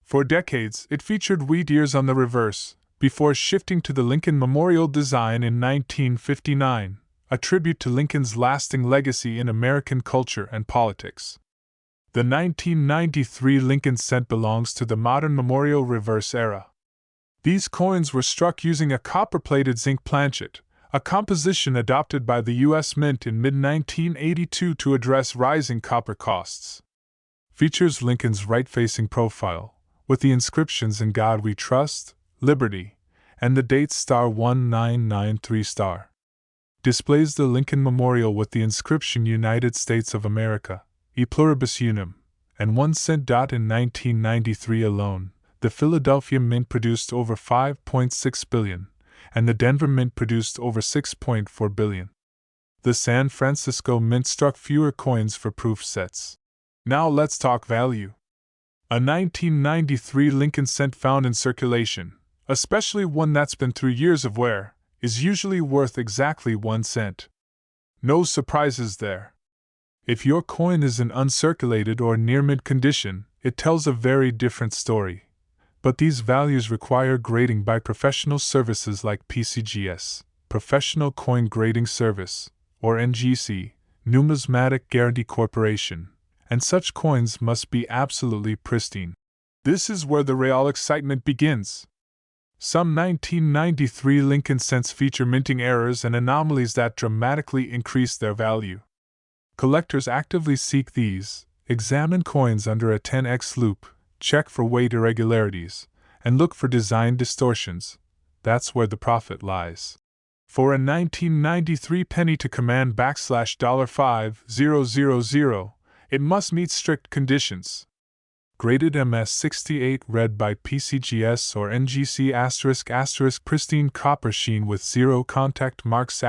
For decades, it featured wheat ears on the reverse, before shifting to the Lincoln Memorial design in 1959, a tribute to Lincoln's lasting legacy in American culture and politics. The 1993 Lincoln cent belongs to the modern memorial reverse era. These coins were struck using a copper-plated zinc planchet, a composition adopted by the U.S. Mint in mid-1982 to address rising copper costs. Features Lincoln's right-facing profile, with the inscriptions "In God We Trust," "Liberty," and the date *1993*. Displays the Lincoln Memorial with the inscription "United States of America, E Pluribus Unum," and 1 cent. In 1993 alone, the Philadelphia Mint produced over 5.6 billion, and the Denver Mint produced over 6.4 billion. The San Francisco Mint struck fewer coins for proof sets. Now let's talk value. A 1993 Lincoln cent found in circulation, especially one that's been through years of wear, is usually worth exactly 1 cent. No surprises there. If your coin is in uncirculated or near mid condition, it tells a very different story. But these values require grading by professional services like PCGS, Professional Coin Grading Service, or NGC, Numismatic Guarantee Corporation, and such coins must be absolutely pristine. This is where the real excitement begins. Some 1993 Lincoln cents feature minting errors and anomalies that dramatically increase their value. Collectors actively seek these, examine coins under a 10x loop, check for weight irregularities, and look for design distortions. That's where the profit lies. For a 1993 penny to command $5000, it must meet strict conditions. Graded MS68 read by PCGS or NGC ** pristine copper sheen with 0 contact marks **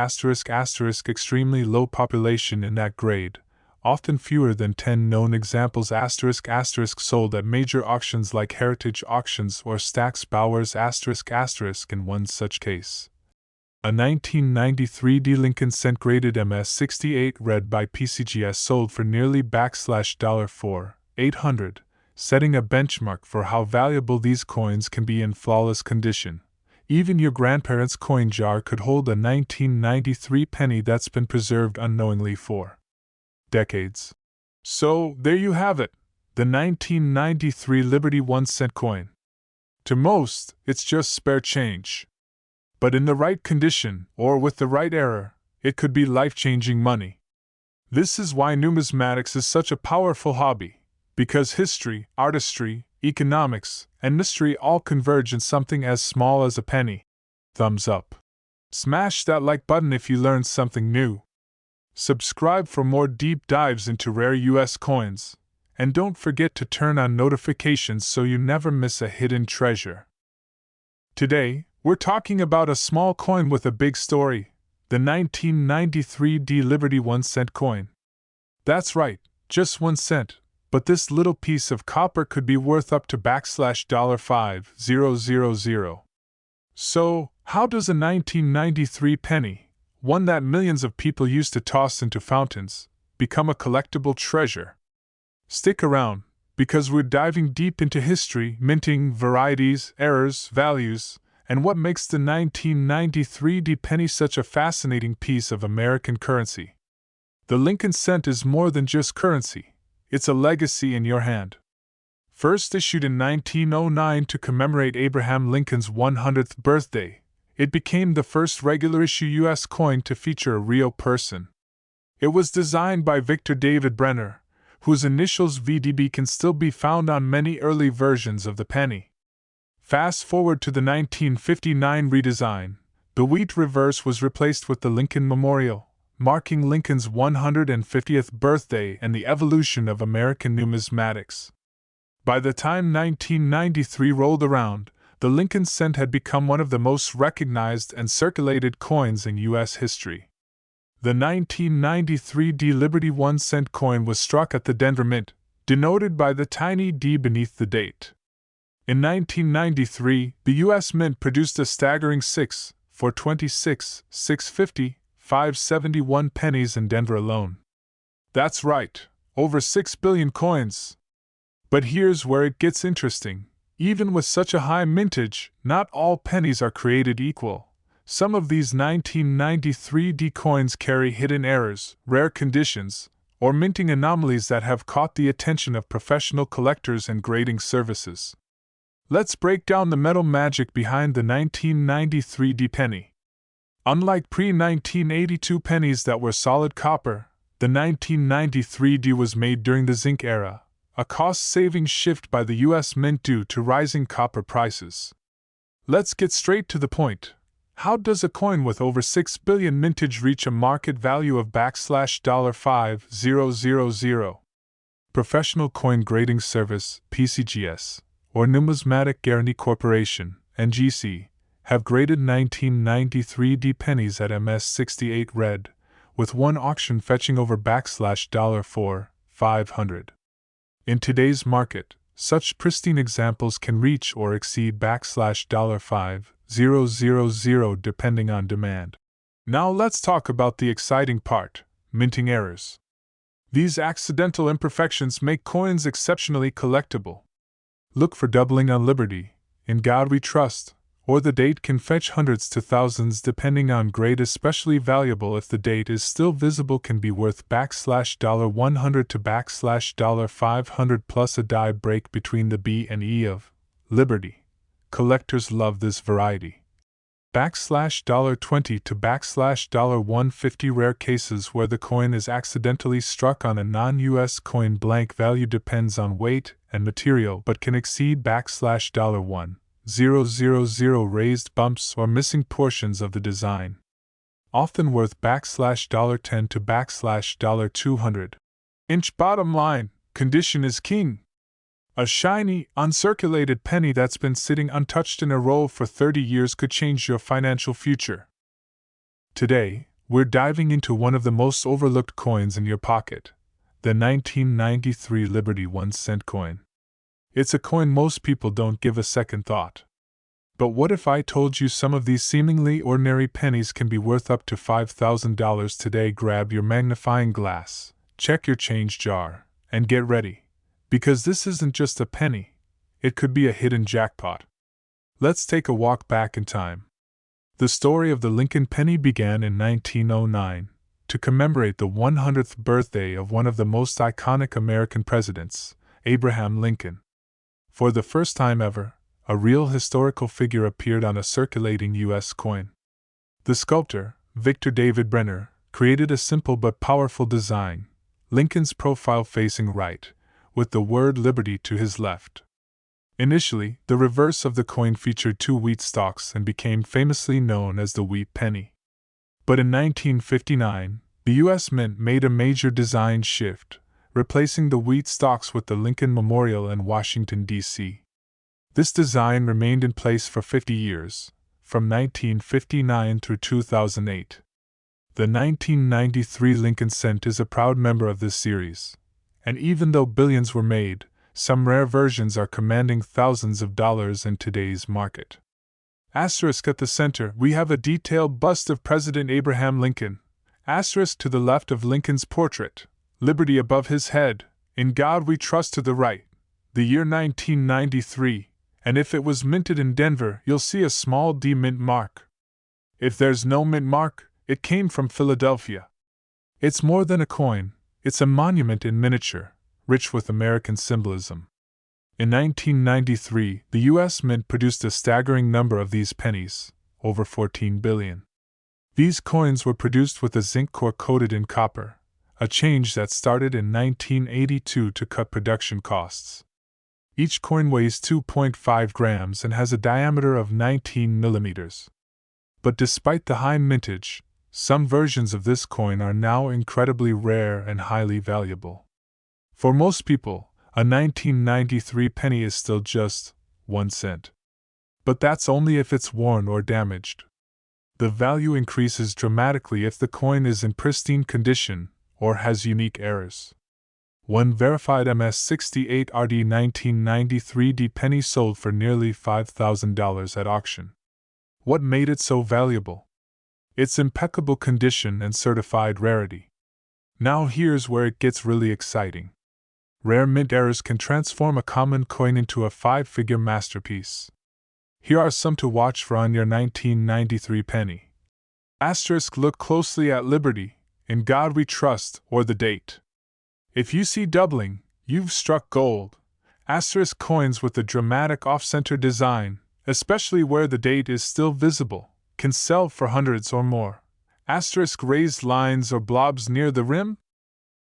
extremely low population in that grade, often fewer than 10 known examples ** sold at major auctions like Heritage Auctions or Stack's Bowers ** in one such case. A 1993 D Lincoln cent graded MS68 read by PCGS sold for nearly $4,800, setting a benchmark for how valuable these coins can be in flawless condition. Even your grandparents' coin jar could hold a 1993 penny that's been preserved unknowingly for decades. So, there you have it, the 1993 Liberty 1 cent coin. To most, it's just spare change. But in the right condition, or with the right error, it could be life-changing money. This is why numismatics is such a powerful hobby. Because history, artistry, economics, and mystery all converge in something as small as a penny. Thumbs up. Smash that like button if you learned something new. Subscribe for more deep dives into rare US coins, and don't forget to turn on notifications so you never miss a hidden treasure. Today, we're talking about a small coin with a big story, the 1993 D Liberty 1 cent coin. That's right, just 1 cent. But this little piece of copper could be worth up to $5000. So, how does a 1993 penny, one that millions of people used to toss into fountains, become a collectible treasure? Stick around, because we're diving deep into history, minting, varieties, errors, values, and what makes the 1993 D penny such a fascinating piece of American currency. The Lincoln cent is more than just currency. It's a legacy in your hand. First issued in 1909 to commemorate Abraham Lincoln's 100th birthday, it became the first regular-issue U.S. coin to feature a real person. It was designed by Victor David Brenner, whose initials VDB can still be found on many early versions of the penny. Fast forward to the 1959 redesign, the wheat reverse was replaced with the Lincoln Memorial, marking Lincoln's 150th birthday and the evolution of American numismatics. By the time 1993 rolled around, the Lincoln cent had become one of the most recognized and circulated coins in U.S. history. The 1993 D Liberty 1 cent coin was struck at the Denver Mint, denoted by the tiny D beneath the date. In 1993, the U.S. Mint produced a staggering 6 for 571 pennies in Denver alone. That's right, over 6 billion coins. But here's where it gets interesting. Even with such a high mintage, not all pennies are created equal. Some of these 1993 D coins carry hidden errors, rare conditions, or minting anomalies that have caught the attention of professional collectors and grading services. Let's break down the metal magic behind the 1993 D penny. Unlike pre-1982 pennies that were solid copper, the 1993 D was made during the zinc era, a cost-saving shift by the U.S. Mint due to rising copper prices. Let's get straight to the point. How does a coin with over 6 billion mintage reach a market value of $50,000? Professional Coin Grading Service, PCGS, or Numismatic Guarantee Corporation, NGC, have graded 1993 D pennies at MS68 red, with one auction fetching over $4,500. In today's market, such pristine examples can reach or exceed $5,000 depending on demand. Now let's talk about the exciting part, minting errors. These accidental imperfections make coins exceptionally collectible. Look for doubling on Liberty, In God We Trust, or the date can fetch hundreds to thousands depending on grade. Especially valuable if the date is still visible, can be worth $100 to $500 plus a die break between the B and E of Liberty. Collectors love this variety. $20 to $150 rare cases where the coin is accidentally struck on a non-US coin. Blank value depends on weight and material but can exceed $1,000 raised bumps or missing portions of the design. Often worth $10 to $200. Inch bottom line, condition is king. A shiny, uncirculated penny that's been sitting untouched in a roll for 30 years could change your financial future. Today, we're diving into one of the most overlooked coins in your pocket, the 1993 Liberty 1-cent coin. It's a coin most people don't give a second thought. But what if I told you some of these seemingly ordinary pennies can be worth up to $5,000 today? Grab your magnifying glass, check your change jar, and get ready. Because this isn't just a penny, it could be a hidden jackpot. Let's take a walk back in time. The story of the Lincoln penny began in 1909, to commemorate the 100th birthday of one of the most iconic American presidents, Abraham Lincoln. For the first time ever, a real historical figure appeared on a circulating U.S. coin. The sculptor, Victor David Brenner, created a simple but powerful design, Lincoln's profile facing right, with the word Liberty to his left. Initially, the reverse of the coin featured two wheat stalks and became famously known as the wheat penny. But in 1959, the U.S. Mint made a major design shift, replacing the wheat stalks with the Lincoln Memorial in Washington, D.C. This design remained in place for 50 years, from 1959 through 2008. The 1993 Lincoln cent is a proud member of this series. And even though billions were made, some rare versions are commanding thousands of dollars in today's market. Asterisk at the center, we have a detailed bust of President Abraham Lincoln. Asterisk to the left of Lincoln's portrait, Liberty above his head, In God We Trust to the right, the year 1993, and if it was minted in Denver, you'll see a small D mint mark. If there's no mint mark, it came from Philadelphia. It's more than a coin. It's a monument in miniature, rich with American symbolism. In 1993, the U.S. Mint produced a staggering number of these pennies, over 14 billion. These coins were produced with a zinc core coated in copper, a change that started in 1982 to cut production costs. Each coin weighs 2.5 grams and has a diameter of 19 millimeters. But despite the high mintage, some versions of this coin are now incredibly rare and highly valuable. For most people, a 1993 penny is still just 1 cent. But that's only if it's worn or damaged. The value increases dramatically if the coin is in pristine condition or has unique errors. One verified MS68 RD 1993 D penny sold for nearly $5,000 at auction. What made it so valuable? Its impeccable condition and certified rarity. Now here's where it gets really exciting. Rare mint errors can transform a common coin into a five-figure masterpiece. Here are some to watch for on your 1993 penny. Asterisk: look closely at Liberty, In God We Trust, or the date. If you see doubling, you've struck gold. Asterisk: coins with a dramatic off-center design, especially where the date is still visible, can sell for hundreds or more. Asterisk: raised lines or blobs near the rim?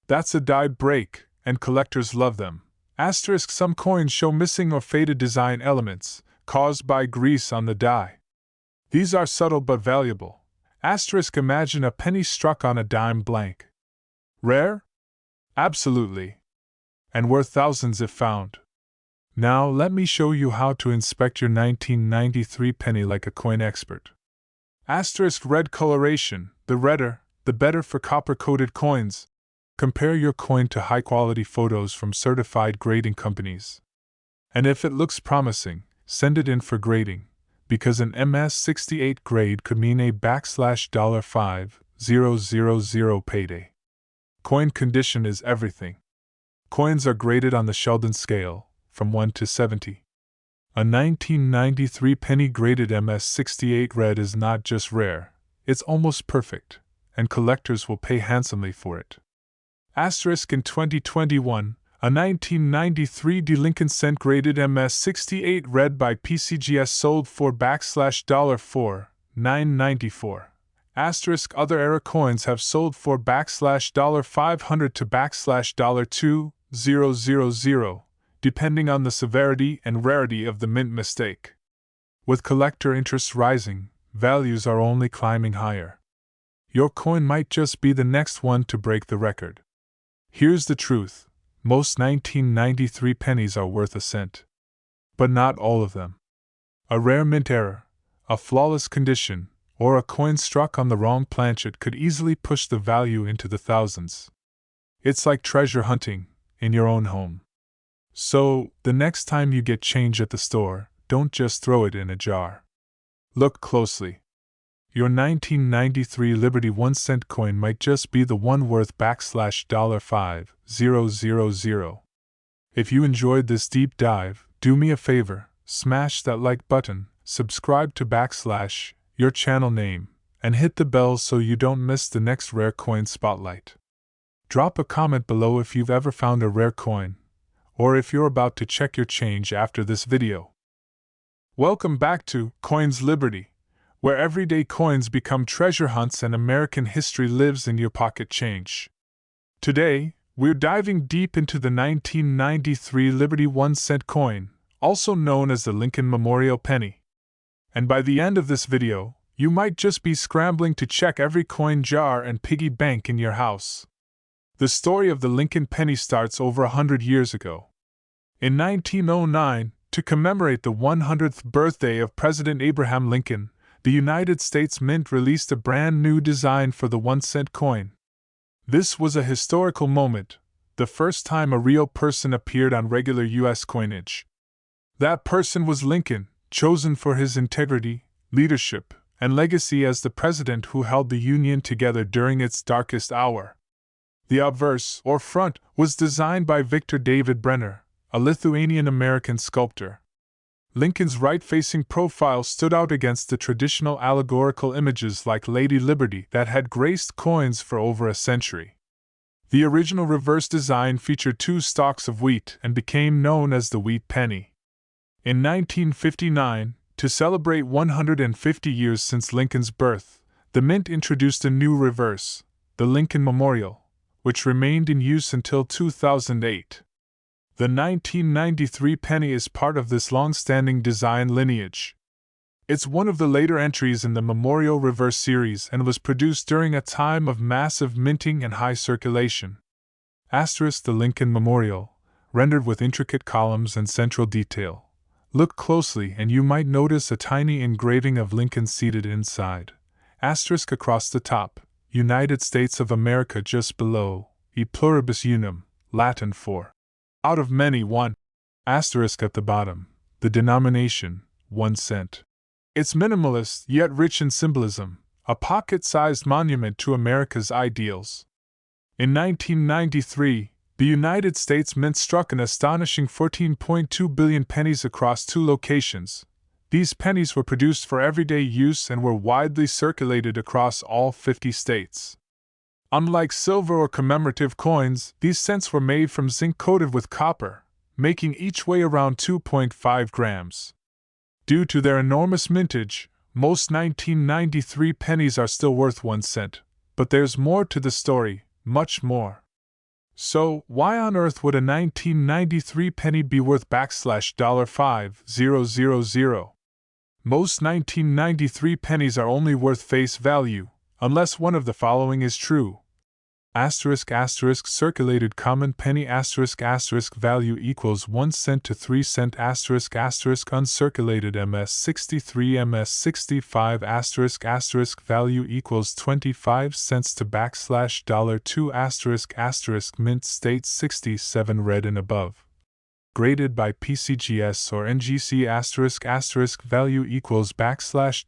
That's a die break, and collectors love them. Asterisk: some coins show missing or faded design elements, caused by grease on the die. These are subtle but valuable. Asterisk: imagine a penny struck on a dime blank. Rare? Absolutely. And worth thousands if found. Now let me show you how to inspect your 1993 penny like a coin expert. Asterisk: red coloration, the redder, the better for copper-coated coins. Compare your coin to high-quality photos from certified grading companies. And if it looks promising, send it in for grading, because an MS-68 grade could mean a $5,000 payday. Coin condition is everything. Coins are graded on the Sheldon scale, from 1 to 70. A 1993 penny graded MS-68 red is not just rare, it's almost perfect, and collectors will pay handsomely for it. Asterisk: in 2021, a 1993 Lincoln Cent graded MS-68 red by PCGS sold for $4,994. Asterisk: other era coins have sold for $500 to $2,000, depending on the severity and rarity of the mint mistake. With collector interest rising, values are only climbing higher. Your coin might just be the next one to break the record. Here's the truth. Most 1993 pennies are worth a cent. But not all of them. A rare mint error, a flawless condition, or a coin struck on the wrong planchet could easily push the value into the thousands. It's like treasure hunting, in your own home. So, the next time you get change at the store, don't just throw it in a jar. Look closely. Your 1993 Liberty 1-cent coin might just be the one worth $5,000. If you enjoyed this deep dive, do me a favor, smash that like button, subscribe to your channel name, and hit the bell so you don't miss the next rare coin spotlight. Drop a comment below if you've ever found a rare coin, or if you're about to check your change after this video. Welcome back to Coins Liberty, where everyday coins become treasure hunts and American history lives in your pocket change. Today, we're diving deep into the 1993 Liberty 1-cent coin, also known as the Lincoln Memorial Penny. And by the end of this video, you might just be scrambling to check every coin jar and piggy bank in your house. The story of the Lincoln penny starts over 100 years ago. In 1909, to commemorate the 100th birthday of President Abraham Lincoln, the United States Mint released a brand new design for the 1-cent coin. This was a historical moment, the first time a real person appeared on regular U.S. coinage. That person was Lincoln, chosen for his integrity, leadership, and legacy as the president who held the Union together during its darkest hour. The obverse, or front, was designed by Victor David Brenner, a Lithuanian-American sculptor. Lincoln's right-facing profile stood out against the traditional allegorical images like Lady Liberty that had graced coins for over a century. The original reverse design featured 2 stalks of wheat and became known as the wheat penny. In 1959, to celebrate 150 years since Lincoln's birth, the Mint introduced a new reverse, the Lincoln Memorial, which remained in use until 2008. The 1993 penny is part of this long-standing design lineage. It's one of the later entries in the Memorial Reverse series and was produced during a time of massive minting and high circulation. Asterisk: the Lincoln Memorial, rendered with intricate columns and central detail. Look closely and you might notice a tiny engraving of Lincoln seated inside. Asterisk: across the top, United States of America just below, E pluribus unum, Latin for out of many one. Asterisk: at the bottom, the denomination, 1 cent. It's minimalist yet rich in symbolism, a pocket-sized monument to America's ideals. In 1993, The United States Mint struck an astonishing 14.2 billion pennies across 2 locations. These pennies were produced for everyday use and were widely circulated across all 50 states. Unlike silver or commemorative coins, these cents were made from zinc coated with copper, making each weigh around 2.5 grams. Due to their enormous mintage, most 1993 pennies are still worth 1 cent, but there's more to the story, much more. So, why on earth would a 1993 penny be worth $5,000? Most 1993 pennies are only worth face value, unless one of the following is true. Circulated common penny value equals 1 cent to 3 cent uncirculated MS63 MS65 value equals 25 cents to $2 mint state 67 red and above. Graded by PCGS or NGC value equals $50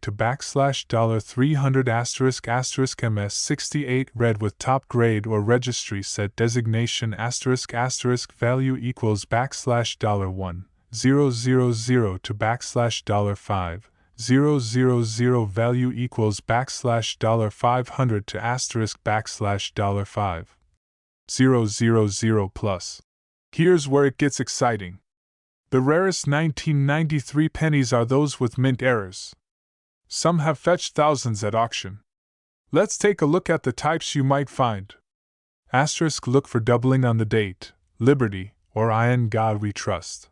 to $300 MS68 red with top grade or registry set designation value equals $1,000 to $5,000 value equals $500 to $5,000 plus. Here's where it gets exciting. The rarest 1993 pennies are those with mint errors. Some have fetched thousands at auction. Let's take a look at the types you might find. Look for doubling on the date, Liberty, or I in God We Trust.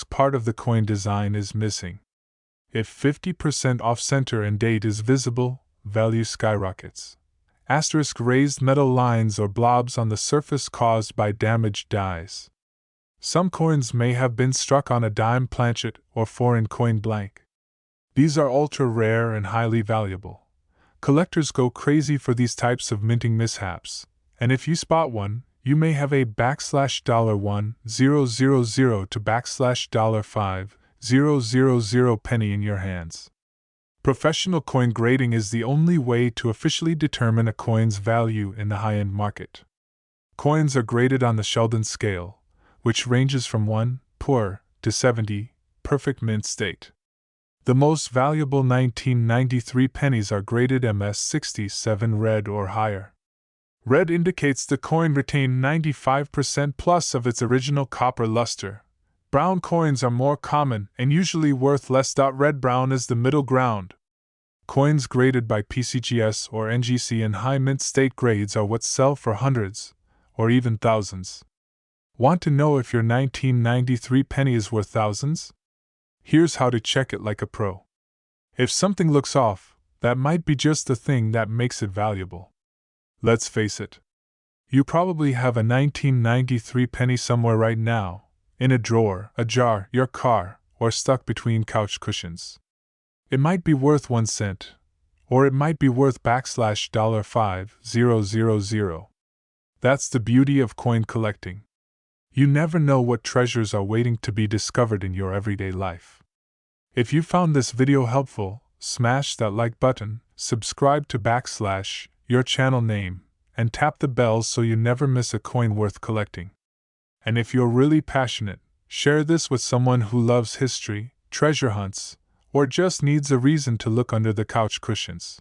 Part of the coin design is missing. If 50% off center and date is visible, value skyrockets. Raised metal lines or blobs on the surface caused by damaged dies. Some coins may have been struck on a dime planchet or foreign coin blank. These are ultra rare and highly valuable. Collectors go crazy for these types of minting mishaps, and if you spot one, you may have a $1,000 to $5,000 penny in your hands. Professional coin grading is the only way to officially determine a coin's value in the high-end market. Coins are graded on the Sheldon scale, which ranges from 1, poor, to 70, perfect mint state. The most valuable 1993 pennies are graded MS67 red or higher. Red indicates the coin retained 95% plus of its original copper luster. Brown coins are more common and usually worth less. Red-brown is the middle ground. Coins graded by PCGS or NGC in high mint state grades are what sell for hundreds, or even thousands. Want to know if your 1993 penny is worth thousands? Here's how to check it like a pro. If something looks off, that might be just the thing that makes it valuable. Let's face it. You probably have a 1993 penny somewhere right now, in a drawer, a jar, your car, or stuck between couch cushions. It might be worth 1 cent, or it might be worth $5,000. That's the beauty of coin collecting. You never know what treasures are waiting to be discovered in your everyday life. If you found this video helpful, smash that like button, subscribe to your channel name, and tap the bell so you never miss a coin worth collecting. And if you're really passionate, share this with someone who loves history, treasure hunts, or just needs a reason to look under the couch cushions.